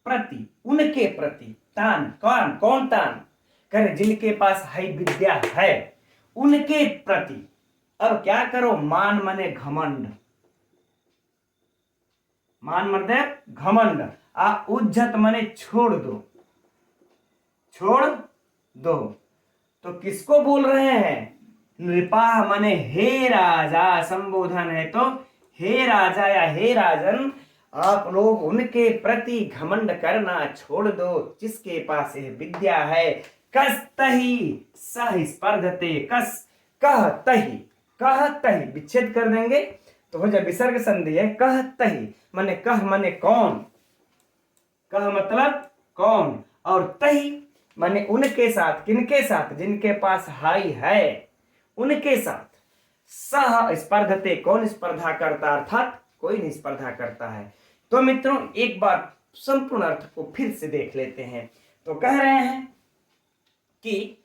A: प्रति, उनके प्रति, तान कौन तान, कर जिनके पास है विद्या है उनके प्रति। अब क्या करो, मान मने घमंड, मान मर्दे घमंड, उज्जत मने छोड़ दो, छोड़ दो। तो किसको बोल रहे हैं, नृपाह मने हे राजा, संबोधन है, तो हे राजा या हे राजन, आप लोग उनके प्रति घमंड करना छोड़ दो जिसके पास यह विद्या है। कस्तहि सह स्पर्धते, कस कहतहि, कहतहि विच्छेद कर देंगे तो हो जाए विसर्ग संधि है, कहतहि माने कह माने कौन, कह मतलब कौन, और तहि माने उनके साथ, किनके साथ, जिनके पास हाई है उनके साथ। सह स्पर्धते, कौन स्पर्धा करता, अर्थात कोई नहीं स्पर्धा करता है। तो मित्रों एक बार संपूर्ण अर्थ को फिर से देख लेते हैं। तो कह रहे हैं कि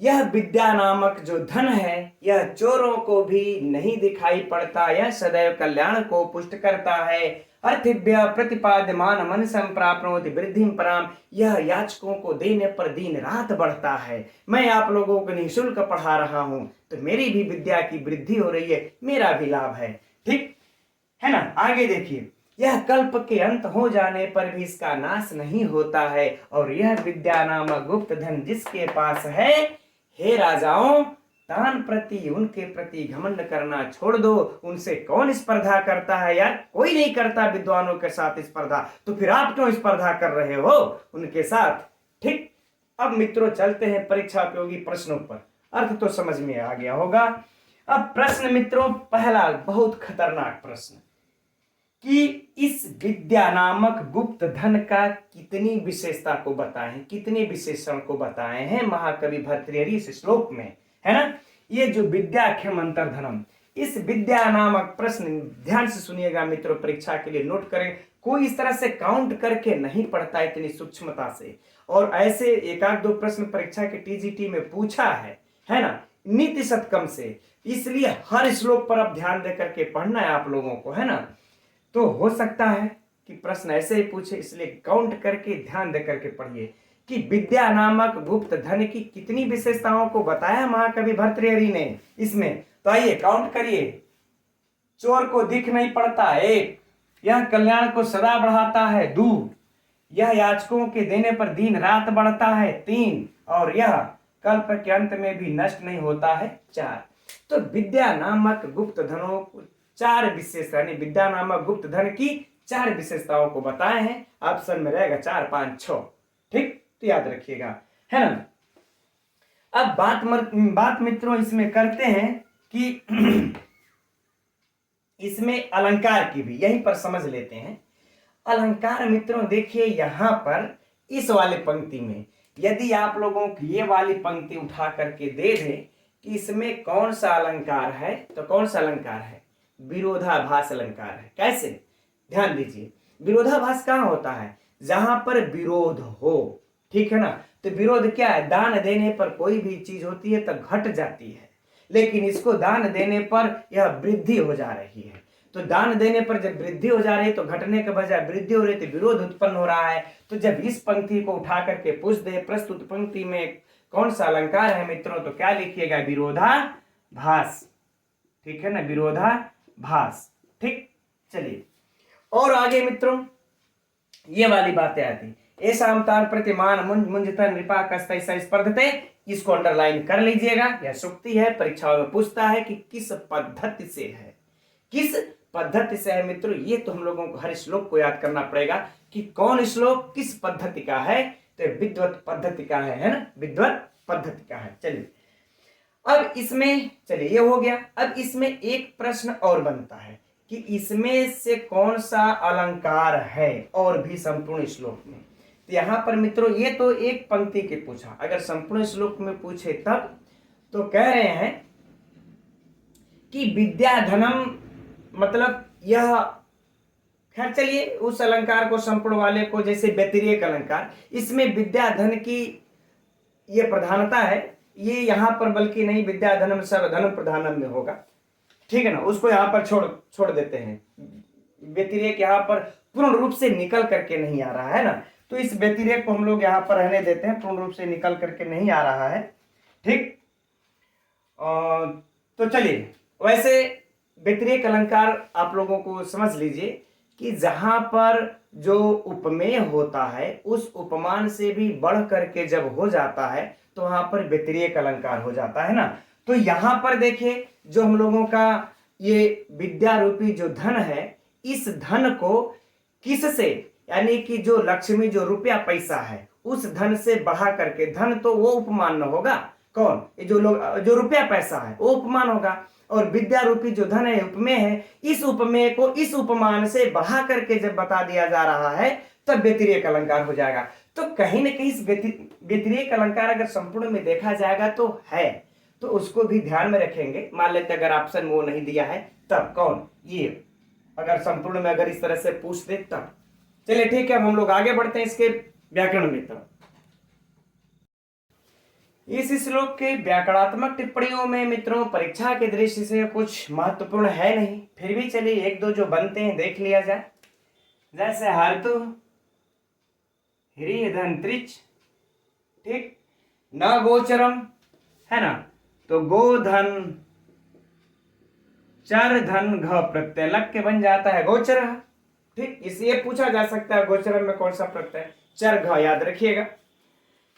A: यह विद्या नामक जो धन है, यह चोरों को भी नहीं दिखाई पड़ता, यह सदैव कल्याण को पुष्ट करता है। अर्थिभ्य प्रतिपाद्यमान मन संप्राप्नोति वृद्धिं पराम, यह याचकों को देने पर दिन रात बढ़ता है। मैं आप लोगों को निःशुल्क पढ़ा रहा हूं, तो मेरी भी विद्या की वृद्धि हो रही है, मेरा भी लाभ है। ठीक है ना, आगे देखिए, यह कल्प के अंत हो जाने पर भी इसका नाश नहीं होता है, और यह विद्या नामक गुप्त धन जिसके पास है, हे राजाओं, तान प्रति, उनके प्रति घमंड करना छोड़ दो। उनसे कौन स्पर्धा करता है यार, कोई नहीं करता विद्वानों के साथ स्पर्धा, तो फिर आप क्यों स्पर्धा कर रहे हो उनके साथ। ठीक, अब मित्रों चलते हैं परीक्षा उपयोगी प्रश्नों पर, अर्थ तो समझ में आ गया होगा। अब प्रश्न मित्रों पहला बहुत खतरनाक प्रश्न, कि इस विद्या नामक गुप्त धन का कितनी विशेषता को बताएं, कितने विशेषण को बताए हैं महाकवि भर्तृहरि इस श्लोक में, है ना। ये जो विद्याख्यम अंतर्धनम, इस विद्या नामक प्रश्न ध्यान से सुनिएगा मित्रों, परीक्षा के लिए नोट करें। कोई इस तरह से काउंट करके नहीं पढ़ता इतनी सूक्ष्मता से, और ऐसे एक आध दो प्रश्न परीक्षा के टीजीटी में पूछा है ना, नीति शतकम से, इसलिए हर श्लोक पर अब ध्यान देकर के पढ़ना है आप लोगों को, है ना। तो हो सकता है कि प्रश्न ऐसे ही पूछे, इसलिए काउंट करके ध्यान देकर के पढ़िए कि विद्या नामक गुप्त धन की कितनी विशेषताओं को बताया महाकवि भर्तृहरि ने इसमें। तो आइए काउंट करिए। चोर को दिख नहीं पड़ता, 1, यह कल्याण को सदा बढ़ाता है, 2, यह याचकों के देने पर दिन रात बढ़ता है, 3, और यह कल्प के अंत में भी नष्ट नहीं होता है, 4। तो विद्या नामक गुप्त धनों को 4 विशेषता, विद्या नामक गुप्त धन की 4 विशेषताओं को बताए हैं। ऑप्शन में रहेगा 4, 5, 6। ठीक, तो याद रखिएगा, है ना। अब बात मित्रों इसमें करते हैं कि इसमें अलंकार की भी, यहीं पर समझ लेते हैं। अलंकार मित्रों देखिए, यहां पर इस वाले पंक्ति में यदि आप लोगों की ये वाली पंक्ति उठा करके दे दें कि इसमें कौन सा अलंकार है, तो कौन सा अलंकार है, विरोधाभास अलंकार है। कैसे? ध्यान दीजिए, विरोधाभास कहाँ होता है? जहां पर विरोध हो, ठीक है ना। तो विरोध क्या है? दान देने पर कोई भी चीज होती है तो घट जाती है, लेकिन इसको दान देने पर यह वृद्धि हो जा रही है। तो दान देने पर जब वृद्धि हो जा रही है तो घटने के बजाय वृद्धि हो रही है, तो विरोध उत्पन्न हो रहा है। तो जब इस पंक्ति को उठा करके पूछ दे प्रस्तुत पंक्ति में कौन सा अलंकार है मित्रों, तो क्या लिखिएगा? विरोधाभास, ठीक है ना, विरोधाभास। ठीक, चलिए और आगे मित्रों ये वाली बातें आती। ऐसा प्रतिमान मुंजतन नृपा स्पर्धते, इसको अंडरलाइन कर लीजिएगा। यह सूक्ति है, परीक्षाओं में पूछता है कि किस पद्धति से है, किस पद्धति से है मित्रों। ये तो हम लोगों को हर श्लोक को याद करना पड़ेगा कि कौन श्लोक किस पद्धति का है। तो विद्वत पद्धति का है ना, विद्वत पद्धति का है। चलिए अब इसमें, चलिए ये हो गया। अब इसमें एक प्रश्न और बनता है कि इसमें से कौन सा अलंकार है और भी संपूर्ण श्लोक में। तो यहां पर मित्रों ये तो एक पंक्ति के पूछा, अगर संपूर्ण श्लोक में पूछे तब तो कह रहे हैं कि विद्याधनम, मतलब यह, खैर चलिए उस अलंकार को संपूर्ण वाले को, जैसे व्यतिरेक अलंकार, इसमें विद्याधन की ये प्रधानता है, ये यहां पर बल्कि नहीं, विद्याधनम सर्वधनम प्रधानम में होगा, ठीक है ना। उसको यहां पर छोड़ देते हैं। व्यतिरेक यहां पर पूर्ण रूप से निकल करके नहीं आ रहा है ना, तो इस व्यतिरेक को हम लोग यहां पर रहने देते हैं, पूर्ण रूप से निकल करके नहीं आ रहा है। ठीक, तो चलिए वैसे व्यतिरेक अलंकार आप लोगों को समझ लीजिए कि जहां पर जो उपमेय होता है उस उपमान से भी बढ़ करके जब हो जाता है तो वहां पर व्यतिरेक अलंकार हो जाता है ना। तो यहां पर देखिए जो हम लोगों का ये विद्या रूपी जो धन है, इस धन को किससे, यानी कि जो लक्ष्मी, जो रुपया पैसा है, उस धन से बढ़ा करके, धन तो वो उपमान न होगा, कौन, ये जो लोग, जो रुपया पैसा है वो उपमान होगा, और विद्या रूपी जो धन है उपमेय है, इस उपमेय को इस उपमान से बढ़ा करके जब बता दिया जा रहा है तब व्यतिरेक अलंकार हो जाएगा। तो कहीं ना कहीं इस व्यतिरेक अलंकार अगर संपूर्ण में देखा जाएगा तो है, तो उसको भी ध्यान में रखेंगे। मान लेते अगर ऑप्शन वो नहीं दिया है तब कौन, ये अगर संपूर्ण में अगर इस तरह से पूछ दे तब। चलिए ठीक है, हम लोग आगे बढ़ते हैं इसके व्याकरण में। तब इस श्लोक के व्याकरणात्मक टिप्पणियों में मित्रों परीक्षा की दृष्टि से कुछ महत्वपूर्ण है नहीं, फिर भी चलिए एक दो जो बनते हैं देख लिया जाए। जैसे हर्तु, ह्री धन त्रिच, ठीक, न गोचरम है ना, तो गोधन चर धन घ प्रत्यय लग के बन जाता है गोचर। ठीक, इसलिए पूछा जा सकता है गोचरम में कौन सा प्रत्यय, चर घ, याद रखिएगा।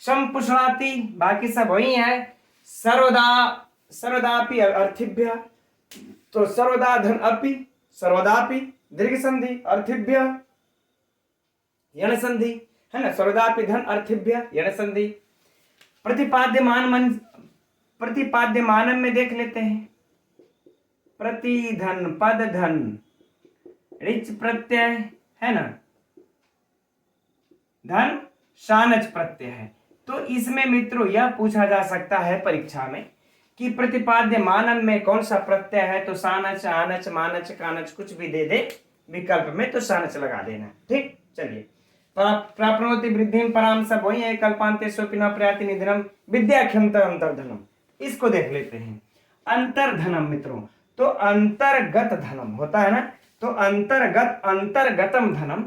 A: संपुष्णाति, बाकी सब वही है। सर्वदा, सर्वदापि अर्थिभ्य, तो सर्वदा धन अपि, सर्वदापि दीर्घ संधि, अर्थिभ्य यण संधि है ना, सर्वदापि धन अर्थिभ्य यण संधि। प्रतिपाद्यमान में देख लेते हैं, प्रति धन पद धन ऋच प्रत्यय है ना, धन शानच प्रत्यय है। तो इसमें मित्रों यह पूछा जा सकता है परीक्षा में कि प्रतिपाद्य मानन में कौन सा प्रत्यय है, तो सानच, आनच, मानच, कानच कुछ भी दे दे विकल्प में, तो सानच लगा देना। ठीक, चलिए प्राप्नोति वृद्धिम पराम, सब वही है। कल्पांते सोपिना प्रयाति निधनम विद्याख्यंत अंतर्धनम, इसको देख लेते हैं। अंतर्धनम मित्रों, तो अंतर्गत धनम होता है ना, तो अंतर्गत, अंतर्गतम धनम,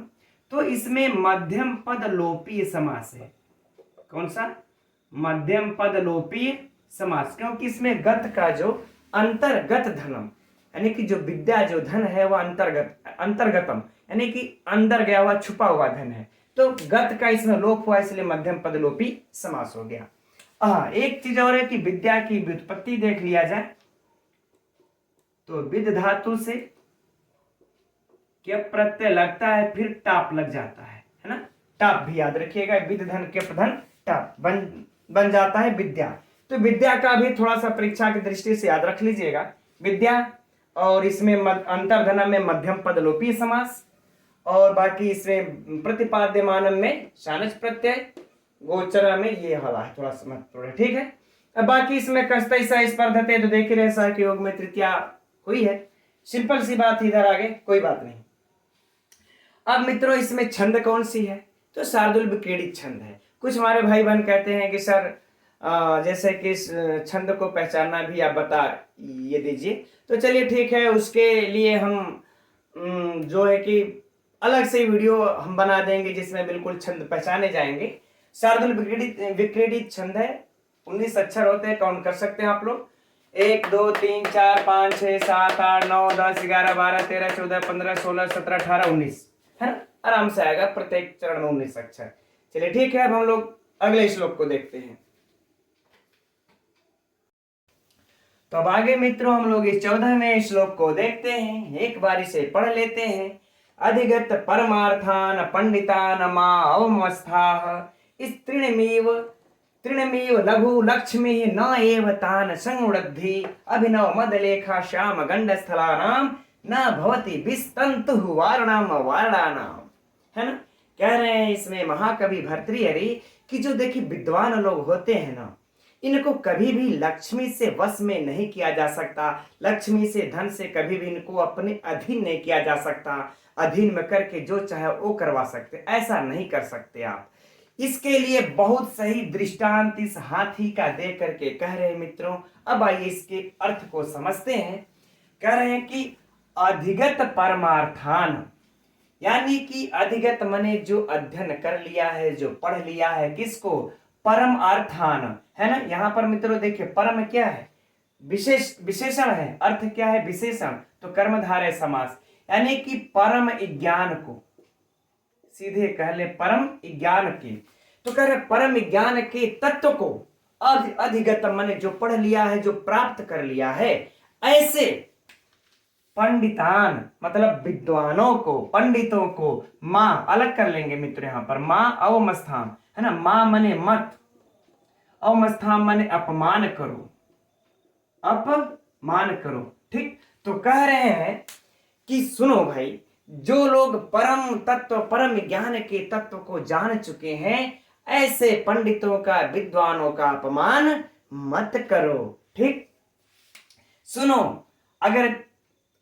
A: तो इसमें मध्यम पद लोपीय समास है। कौन सा? मध्यम पद लोपीय समास, क्योंकि इसमें गत का जो अंतर्गत धनम, यानी कि जो विद्या जो धन है वह अंतर्गत, अंतर्गतम यानी कि अंदर गया हुआ छुपा हुआ धन है, तो गत का इसमें लोप हुआ, इसलिए मध्यम पद लोपी समास हो गया। एक चीज और है कि विद्या की व्युत्पत्ति देख लिया जाए, तो विद धातु से क्या प्रत्यय लगता है, फिर टाप लग जाता है ना, टाप भी याद रखिएगा, विद धन के प्रधन टाप बन जाता है विद्या। तो विद्या का भी थोड़ा सा परीक्षा की दृष्टि से याद रख लीजिएगा, विद्या, और इसमें अंतर्धनम में मध्यम पद लोपीय समास, और बाकी इसमें प्रतिपाद्यमानम में शानच प्रत्यय, गोचर में ये हवा है, थोड़ा सा महत्वपूर्ण है। ठीक है, अब बाकी इसमें कस्तई सा स्पर्धते, तो देख ही रहे सा के योग में तृतीया हुई है, सिंपल सी बात, इधर आगे कोई बात नहीं। अब मित्रों इसमें छंद कौन सी है, तो शार्दुल विक्रीडित छंद है। कुछ हमारे भाई बहन कहते हैं कि सर जैसे कि इस छंद को पहचानना भी आप बता ये दीजिए, तो चलिए ठीक है, उसके लिए हम जो है कि अलग से वीडियो हम बना देंगे जिसमें बिल्कुल छंद पहचाने जाएंगे। शार्दुल विक्रीडित छंद है, 19 अक्षर होते हैं, काउंट कर सकते हैं आप लोग। 1 2 3 4 5 6 7 8 9 10 11 12 13 14 15 16 17 18 19 है ना, आराम से आएगा, प्रत्येक चरण में 19 अक्षर। चलिए ठीक है, अब हम लोग अगले श्लोक को देखते हैं। तो अब आगे मित्रों हम लोग इस 14वें श्लोक को देखते हैं, एक बार इसे पढ़ लेते हैं। अधिगत परमार्थान पंडितान मा अवमस्थाः तृणमीव लघु लक्ष्मी न एव तान संवृद्धि अभिनव मदलेखा श्याम गंडस्थलानाम न भवति विस्तंतु वारणानाम, है ना। कह रहे हैं इसमें महाकवि भर्तृहरि कि जो देखिए विद्वान लोग होते हैं ना, इनको कभी भी लक्ष्मी से वश में नहीं किया जा सकता, लक्ष्मी से धन से कभी भी इनको अपने अधीन नहीं किया जा सकता, अधीन में करके जो चाहे वो करवा सकते, ऐसा नहीं कर सकते आप। इसके लिए बहुत सही दृष्टांत इस हाथी का दे करके कह रहे हैं मित्रों। अब आइए इसके अर्थ को समझते हैं। कह रहे हैं कि अधिगत परमार्थान, यानी कि अधिगत मने जो अध्ययन कर लिया है, जो पढ़ लिया है, किसको, परम अर्थान, है ना। यहां पर मित्रों देखिए परम क्या है, विशेषण है, अर्थ क्या है, विशेषण, तो कर्मधारय समास, यानी कि परम ज्ञान को, सीधे कह ले परम ज्ञान के, तो कह रहे परम ज्ञान के तत्व को अधिगत मने जो पढ़ लिया है, जो प्राप्त कर लिया है, ऐसे पंडितान मतलब विद्वानों को, पंडितों को, मां अलग कर लेंगे मित्र यहां पर, मां अवमस्थान, है ना, मां मने मत, अवमस्थान मने अपमान करो, अपमान करो, ठीक। तो कह रहे हैं कि सुनो भाई, जो लोग परम तत्व, परम ज्ञान के तत्व को जान चुके हैं, ऐसे पंडितों का, विद्वानों का अपमान मत करो, ठीक। सुनो, अगर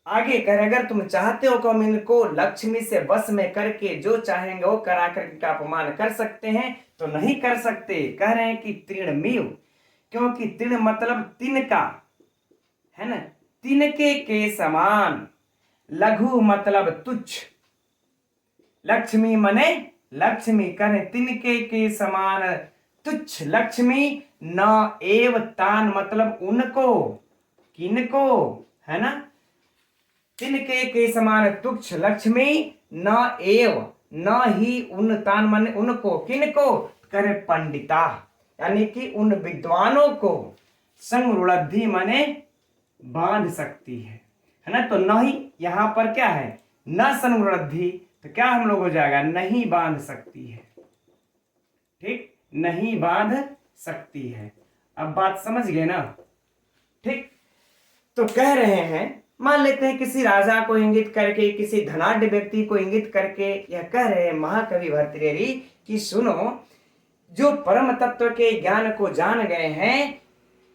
A: आगे कर, अगर तुम चाहते हो कि हम इनको लक्ष्मी से वश में करके जो चाहेंगे वो करा कर इनका अपमान कर सकते हैं, तो नहीं कर सकते। कह रहे हैं कि तृणमीव, क्योंकि तृण मतलब तिनका, है ना, तिनके के समान, लघु मतलब तुच्छ, लक्ष्मी मने लक्ष्मी, कह रहे तिनके के समान तुच्छ लक्ष्मी, न एव तान मतलब उनको, किनको, है ना, तिनके के समान तुच्छ लक्ष्मी, न एव न ही उन, तान माने उनको, किनको, करे पंडिता, यानी कि उन विद्वानों को, संवृद्धि माने बांध सकती है ना। तो नहीं यहां पर क्या है, न संवृद्धि, तो क्या हम लोग हो जाएगा, नहीं बांध सकती है, ठीक, नहीं बांध सकती है। अब बात समझ गए ना, ठीक। तो कह रहे हैं, मान लेते हैं किसी राजा को इंगित करके, किसी धनाढ्य व्यक्ति को इंगित करके यह कह रहे हैं महाकवि भर्तृहरि कि सुनो, जो परम तत्व के ज्ञान को जान गए हैं,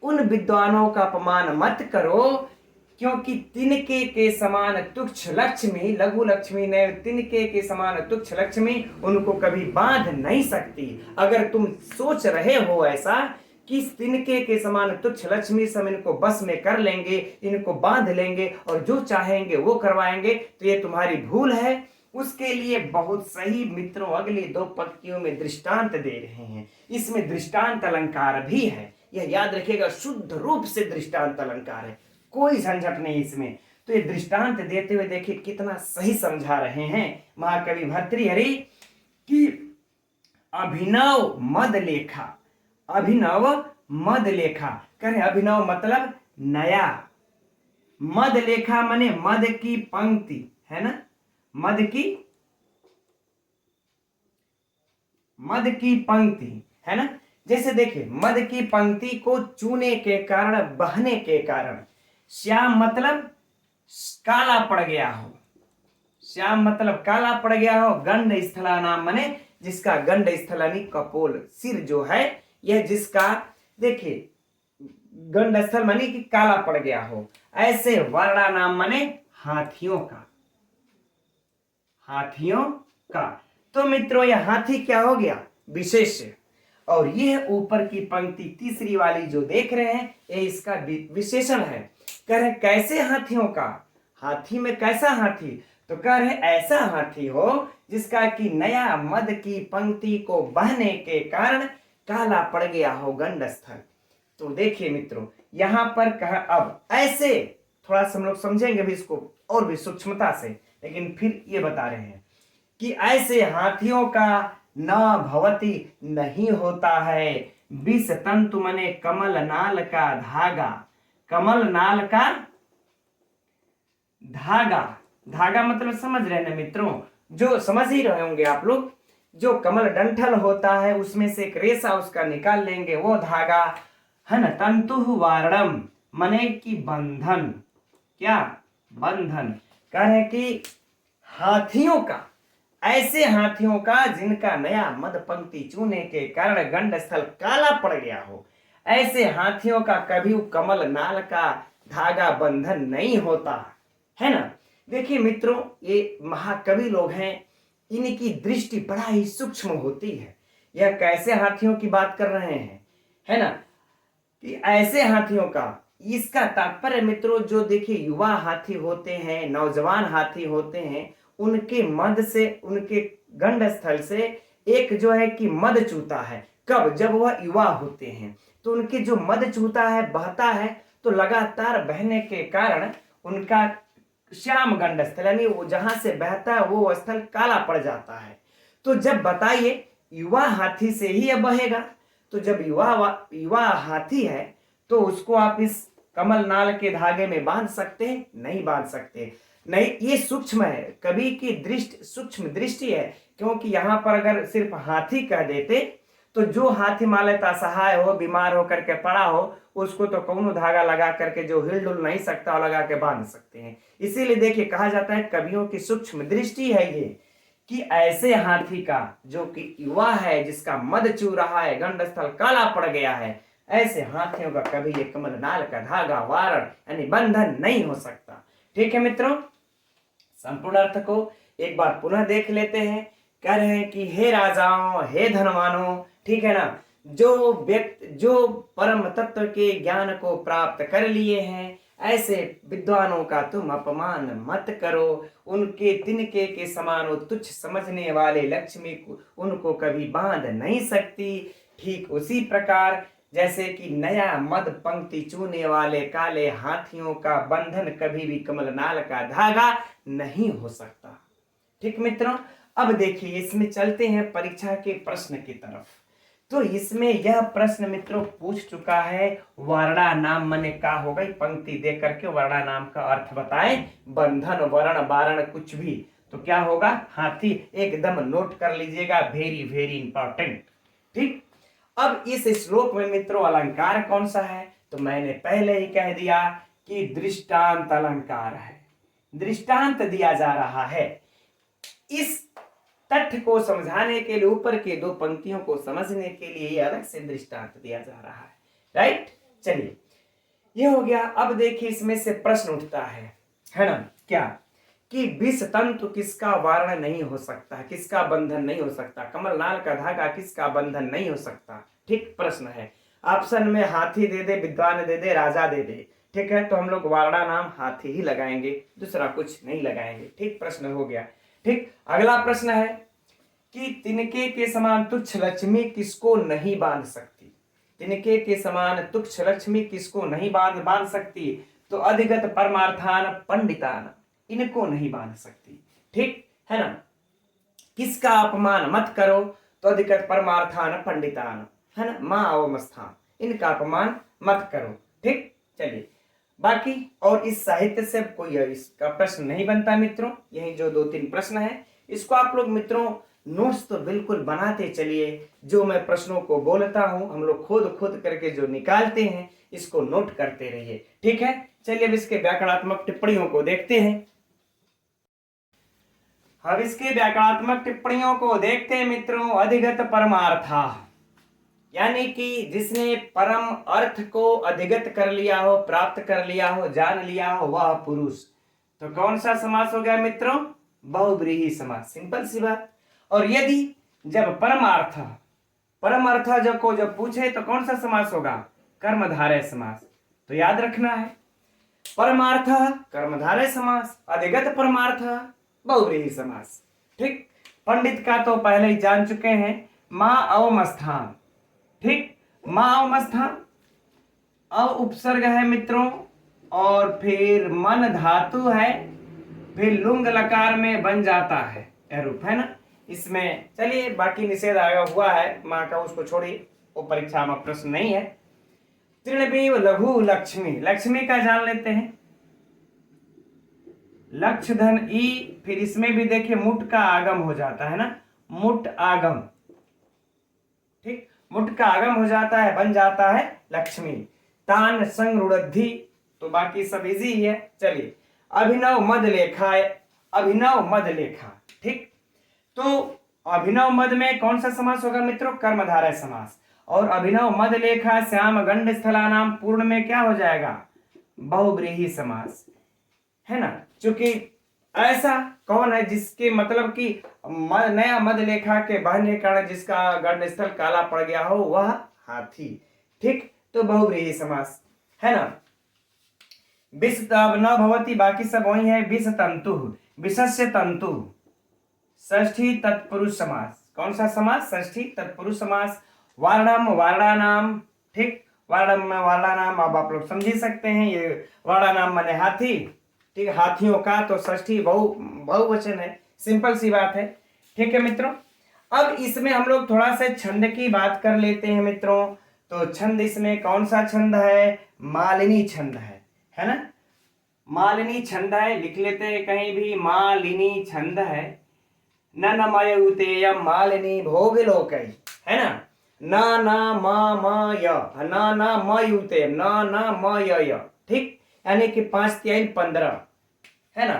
A: उन विद्वानों का अपमान मत करो, क्योंकि तिनके के समान तुच्छ लक्ष्मी, लघु लक्ष्मी ने तिनके के समान तुच्छ लक्ष्मी उनको कभी बांध नहीं सकती। अगर तुम सोच रहे हो ऐसा कि तिनके के समान तुच्छ लक्ष्मी से हम इनको बस में कर लेंगे, इनको बांध लेंगे और जो चाहेंगे वो करवाएंगे, तो ये तुम्हारी भूल है। उसके लिए बहुत सही मित्रों अगली दो पंक्तियों में दृष्टांत दे रहे हैं। इसमें दृष्टांत अलंकार भी है, यह याद रखिएगा, शुद्ध रूप से दृष्टांत अलंकार है, कोई झंझट नहीं इसमें। तो ये दृष्टांत देते हुए देखिए कितना सही समझा रहे हैं महाकवि भर्तृहरि कि अभिनव मद लेखा, अभिनव मद लेखा, करें अभिनव मतलब नया, मद लेखा माने मद की पंक्ति, है ना, मद की पंक्ति, है ना। जैसे देखिए मद की पंक्ति को चूने के कारण, बहने के कारण, श्याम मतलब काला पड़ गया हो, श्याम मतलब काला पड़ गया हो, गंड स्थला नाम माने जिसका गंड स्थलानी कपोल, सिर जो है यह जिसका देखिए गंड स्थल माने कि काला पड़ गया हो, ऐसे वर्णा नाम माने हाथियों का, हाथियों का। तो मित्रों यह हाथी क्या हो गया? विशेष्य। और यह ऊपर की पंक्ति तीसरी वाली जो देख रहे हैं ये इसका विशेषण है। कह रहे कैसे हाथियों का, हाथी में कैसा हाथी? तो कह रहे ऐसा हाथी हो जिसका कि नया मद की पंक्ति को बहने के कारण काला पड़ गया हो गंडस्थल। तो देखिए मित्रों यहां पर कहा, अब ऐसे थोड़ा सा हम लोग समझेंगे भी इसको और भी सूक्ष्मता से, लेकिन फिर ये बता रहे हैं कि ऐसे हाथियों का न भवती नहीं होता है विष तंतु मने कमल नाल का धागा। कमल नाल का धागा, धागा मतलब समझ रहे हैं ना मित्रों, जो समझ ही रहे होंगे आप लोग, जो कमल डंठल होता है उसमें से एक रेशा उसका निकाल लेंगे वो धागा है ना। तंतु वारणम मने की बंधन, क्या बंधन। कह रहे कि हाथियों का, ऐसे हाथियों का जिनका नया मद पंक्ति चूने के कारण गंड स्थल काला पड़ गया हो, ऐसे हाथियों का कभी कमल नाल का धागा बंधन नहीं होता है ना। देखिए मित्रों ये महाकवि लोग हैं, इनकी दृष्टि बड़ा ही सूक्ष्म होती है। यह कैसे हाथियों की बात कर रहे हैं है ना, कि ऐसे हाथियों का, इसका तात्पर्य मित्रों जो देखिए युवा हाथी होते हैं, नौजवान हाथी होते हैं, उनके मद से, उनके गंड स्थल से एक जो है कि मद चूता है। कब? जब वह युवा होते हैं तो उनके जो मद चूता है, बहता है, तो लगातार बहने के कारण उनका श्याम गंड स्थल यानी वो जहां से बहता है वो स्थल काला पड़ जाता है। तो जब बताइए युवा हाथी से ही यह बहेगा, तो जब युवा हाथी है तो उसको आप इस कमल नाल के धागे में बांध सकते हैं? नहीं बांध सकते। नहीं, ये सूक्ष्म है, कवि की दृष्टि सूक्ष्म दृष्टि है। क्योंकि यहां पर अगर सिर्फ हाथी कह देते तो जो हाथी मान लेता असहाय हो, बीमार होकर के पड़ा हो, उसको तो कौनो धागा लगा करके जो हिलडुल नहीं सकता लगा के बांध सकते हैं। इसीलिए देखिए कहा जाता है कवियों की सूक्ष्म दृष्टि है ये, कि ऐसे हाथी का जो कि युवा है, जिसका मद चू रहा है, गंड स्थल काला पड़ गया है, ऐसे हाथियों का कभी ये कमल नाल का धागा वारण यानी बंधन नहीं हो सकता। ठीक है मित्रों, संपूर्ण अर्थ को एक बार पुनः देख लेते हैं। कह रहे हैं कि हे राजाओं, हे धनवानों, ठीक है ना, जो व्यक्ति जो परम तत्व के ज्ञान को प्राप्त कर लिए हैं, ऐसे विद्वानों का तुम अपमान मत करो। उनके तिनके के समान तुच्छ समझने वाले लक्ष्मी को उनको कभी बांध नहीं सकती। ठीक उसी प्रकार जैसे कि नया मद पंक्ति चूने वाले काले हाथियों का बंधन कभी भी कमलनाल का धागा नहीं हो सकता। ठीक मित्रों, अब देखिए इसमें चलते हैं परीक्षा के प्रश्न की तरफ। तो इसमें यह प्रश्न मित्रों पूछ चुका है, वर्णा नाम मने का होगा, पंक्ति दे करके वर्णा नाम का अर्थ बताएं। बंधन वर्ण बारण कुछ भी, तो क्या होगा? हाथी। एकदम नोट कर लीजिएगा, वेरी वेरी इंपॉर्टेंट। ठीक, अब इस श्लोक में मित्रों अलंकार कौन सा है? तो मैंने पहले ही कह दिया कि दृष्टांत अलंकार है। दृष्टांत दिया जा रहा है। इस तथ्य को समझाने के लिए, ऊपर के दो पंक्तियों को समझने के लिए ये अलग से दृष्टांत दिया जा रहा है। राइट, चलिए ये हो गया। अब देखिए इसमें से प्रश्न उठता है ना, क्या कि विष तंतु किसका वारण नहीं हो सकता, किसका बंधन नहीं हो सकता, कमलनाल का धागा किसका बंधन नहीं हो सकता। ठीक प्रश्न है। ऑप्शन में हाथी दे दे, विद्वान दे दे, राजा दे दे। ठीक है, तो हम लोग वारणा नाम हाथी ही लगाएंगे, दूसरा कुछ नहीं लगाएंगे। ठीक, प्रश्न हो गया। ठीक, अगला प्रश्न है कि तिनके के समान तुच्छ लक्ष्मी किसको नहीं बांध सकती। तिनके के समान तुच्छ लक्ष्मी किसको नहीं बांध सकती? तो अधिगत परमार्थान पंडितान, इनको नहीं बांध सकती। ठीक है ना। किसका अपमान मत करो, तो अधिगत परमार्थान पंडितान, है ना, मां अवमस्थान, इनका अपमान मत करो। ठीक, चलिए बाकी और इस साहित्य से कोई इसका प्रश्न नहीं बनता मित्रों। यही जो दो तीन प्रश्न है, इसको आप लोग मित्रों नोट्स तो बिल्कुल बनाते चलिए। जो मैं प्रश्नों को बोलता हूं, हम लोग खुद करके जो निकालते हैं, इसको नोट करते रहिए। ठीक है, चलिए अब इसके व्याकरणात्मक टिप्पणियों को देखते हैं। अब इसके व्याकरणात्मक टिप्पणियों को देखते हैं मित्रों। अधिगत परमार्था यानी कि जिसने परम अर्थ को अधिगत कर लिया हो, प्राप्त कर लिया हो, जान लिया हो, वह पुरुष। तो कौन सा समास हो गया मित्रों? बहुव्रीहि समास, सिंपल सी बात। और यदि जब परमार्थ जब पूछे तो कौन सा समास होगा? कर्मधारय समास। तो याद रखना है, परमार्थ कर्मधारय समास, अधिगत परमार्थ बहुव्रीहि समास। ठीक, पंडित का तो पहले ही जान चुके हैं, मां अवम स्थान। ठीक, मां अवम स्थान, अव उपसर्ग है मित्रों, और फिर मन धातु है, फिर लुंग लकार में बन जाता है रूप, है ना। इसमें चलिए बाकी निषेध आया हुआ है माँ का, उसको छोड़िए, वो परीक्षा में प्रश्न नहीं है। तृणबीव लघु लक्ष्मी, लक्ष्मी का जान लेते हैं, लक्ष्य धन ई, फिर इसमें भी देखिए मुट का आगम हो जाता है ना, मुट आगम। ठीक, मुट का आगम हो जाता है, बन जाता है लक्ष्मी। तान संग रुद्धि, तो बाकी सब इजी ही है। चलिए, अभिनव मद लेखा, अभिनव मद लेखा। ठीक, तो अभिनव मद में कौन सा समास होगा मित्रों? कर्मधारय समास। और अभिनव मद लेखा श्याम गंड स्थलानाम पूर्ण में क्या हो जाएगा? बहुव्रीहि समास, है ना। क्योंकि ऐसा कौन है जिसके मतलब कि नया मद लेखा के बहने के कारण जिसका गंड स्थल काला पड़ गया हो, वह हाथी। ठीक, तो बहुव्रीहि समास, है ना। विष न भवति, बाकी सब वही है। विष तंतु, विषस्य तंतु, षष्ठी तत्पुरुष समास। कौन सा समास? षष्ठी तत्पुरुष समास। वार्णम वार्णानाम, ठीक, वार्णम में वार्णानाम अब आप लोग समझ ही सकते हैं, ये वार्णानाम माने हाथी। ठीक, हाथियों का तो षष्ठी बहुवचन है, सिंपल सी बात है। ठीक है मित्रों, अब इसमें हम लोग थोड़ा सा छंद की बात कर लेते हैं मित्रों। तो छंद इसमें कौन सा छंद है? मालिनी छंद है ना। मालिनी छंद है, लिख लेते हैं कहीं भी, मालिनी छंद है। ननमयुतेयं मालिनी भोगलोकै, है ना। न न म य, न न म युते, न न म य। ठीक, यानी कि 5 3 15, है ना।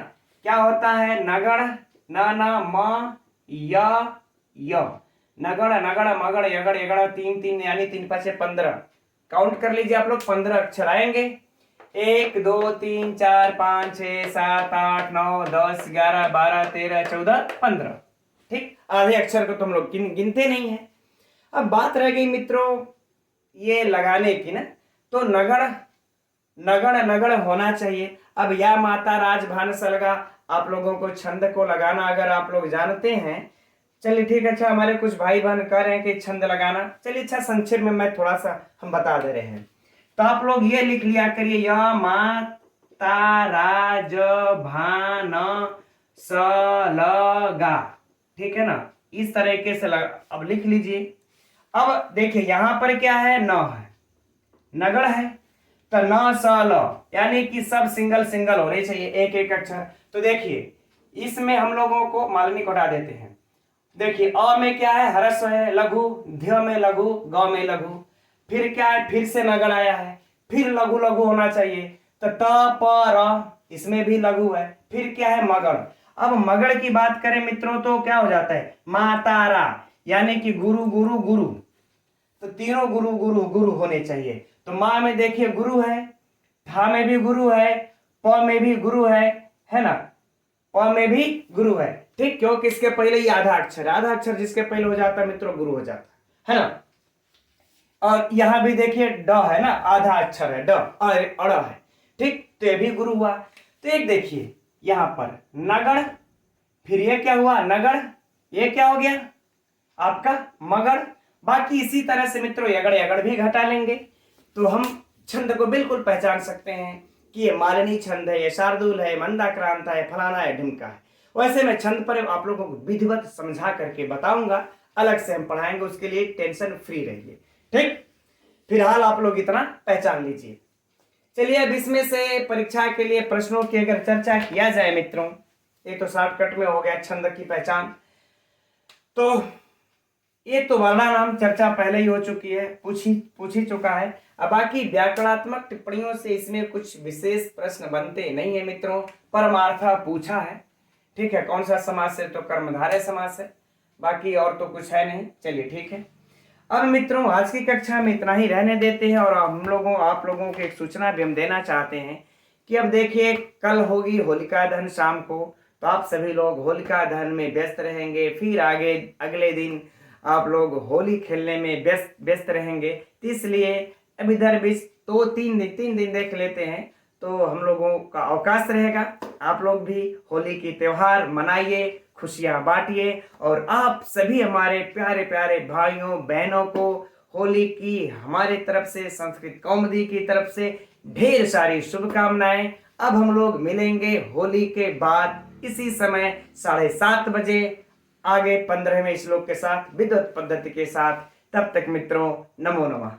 A: क्या होता है? नगड़, न न म य, नगड़ नगड़ मगड़ यगड़ यगड़, 3 3 यानी 3 5 15। काउंट कर लीजिए आप लोग, 15 अक्षर आएंगे। 1 2 3 4 5 6 7 8 9 10 11 12 13 14 15। ठीक, आधे अक्षर को तुम लोग गिनते नहीं है। अब बात रह गई मित्रों ये लगाने की ना, तो नगड़ नगड़ नगड़ होना चाहिए। अब या माता राज भान सलगा, आप लोगों को छंद को लगाना अगर आप लोग जानते हैं, चलिए ठीक, अच्छा हमारे कुछ भाई बहन कह रहे हैं कि छंद लगाना, चलिए अच्छा संक्षेप में मैं थोड़ा सा हम बता दे रहे हैं। तो आप लोग ये लिख लिया करिए, या माता राज भान सलगा, ठीक है ना, इस तरीके से अब लिख लीजिए। अब देखिए यहां पर क्या है? न है, नगड़ है, तो न स ल, यानी कि सब सिंगल सिंगल होने चाहिए, एक एक अक्षर। तो देखिए इसमें हम लोगों को मालिनी को हटा देते हैं। देखिए अ में क्या है? ह्रस्व है, लघु, ध्य में लघु, ग में लघु, फिर क्या है? फिर से नगड़ आया है, फिर लघु लघु होना चाहिए। तो त प र, इसमें भी लघु है, फिर क्या है? मगड़। अब मगड़ की बात करें मित्रों तो क्या हो जाता है? मातारा, यानी कि गुरु गुरु गुरु, तो तीनों गुरु गुरु गुरु होने चाहिए। तो माँ में देखिए गुरु है, था में भी गुरु है, प में भी गुरु है ना, प में भी गुरु है। ठीक, क्योंकि इसके पहले ही आधा अक्षर जिसके पहले हो जाता है मित्रों गुरु हो जाता है ना। और यहां भी देखिए ड है ना, आधा अक्षर है, ड और अड़ है। ठीक, तो ये भी गुरु हुआ। तो एक देखिए यहां पर नगड़, फिर ये क्या हुआ? नगड़, ये क्या हो गया आपका? मगड़। बाकी इसी तरह से मित्रों यगड़ यगड़ भी घटा लेंगे तो हम छंद को बिल्कुल पहचान सकते हैं कि ये मालिनी छंद है, ये शार्दुल है, मंदाक्रांत है, फलाना है, ढिमका है। वैसे मैं छंद पर आप लोगों को विधिवत समझा करके बताऊंगा, अलग से हम पढ़ाएंगे, उसके लिए टेंशन फ्री रहिए। ठीक, फिलहाल आप लोग इतना पहचान लीजिए। चलिए अब इसमें से परीक्षा के लिए प्रश्नों की अगर चर्चा किया जाए मित्रों, ये तो शॉर्टकट में हो गया छंद की पहचान। तो ये तो वर्णानाम चर्चा पहले ही हो चुकी है, पूछ ही चुका है। अब बाकी व्याकरणात्मक टिप्पणियों से इसमें कुछ विशेष प्रश्न बनते नहीं है मित्रों। परमार्थ पूछा है, ठीक है, कौन सा समास है? तो कर्मधारय समास है, बाकी और तो कुछ है नहीं। चलिए ठीक है, अब मित्रों आज की कक्षा में इतना ही रहने देते हैं। और आप लोगों को एक सूचना भी हम देना चाहते हैं कि अब देखिए कल होगी होलिका दहन शाम को, तो आप सभी लोग होलिका दहन में व्यस्त रहेंगे, फिर आगे अगले दिन आप लोग होली खेलने में व्यस्त व्यस्त रहेंगे। तो इसलिए अब इधर भी तो 3 दिन देख लेते हैं, तो हम लोगों का अवकाश रहेगा। आप लोग भी होली की त्योहार मनाइए, खुशियां बांटिए, और आप सभी हमारे प्यारे प्यारे भाइयों बहनों को होली की हमारे तरफ से, संस्कृत कौमुदी की तरफ से ढेर सारी शुभकामनाएं। अब हम लोग मिलेंगे होली के बाद इसी समय 7:30 बजे आगे 15वें श्लोक के साथ, विद्वत पद्धति के साथ। तब तक मित्रों, नमो नमः।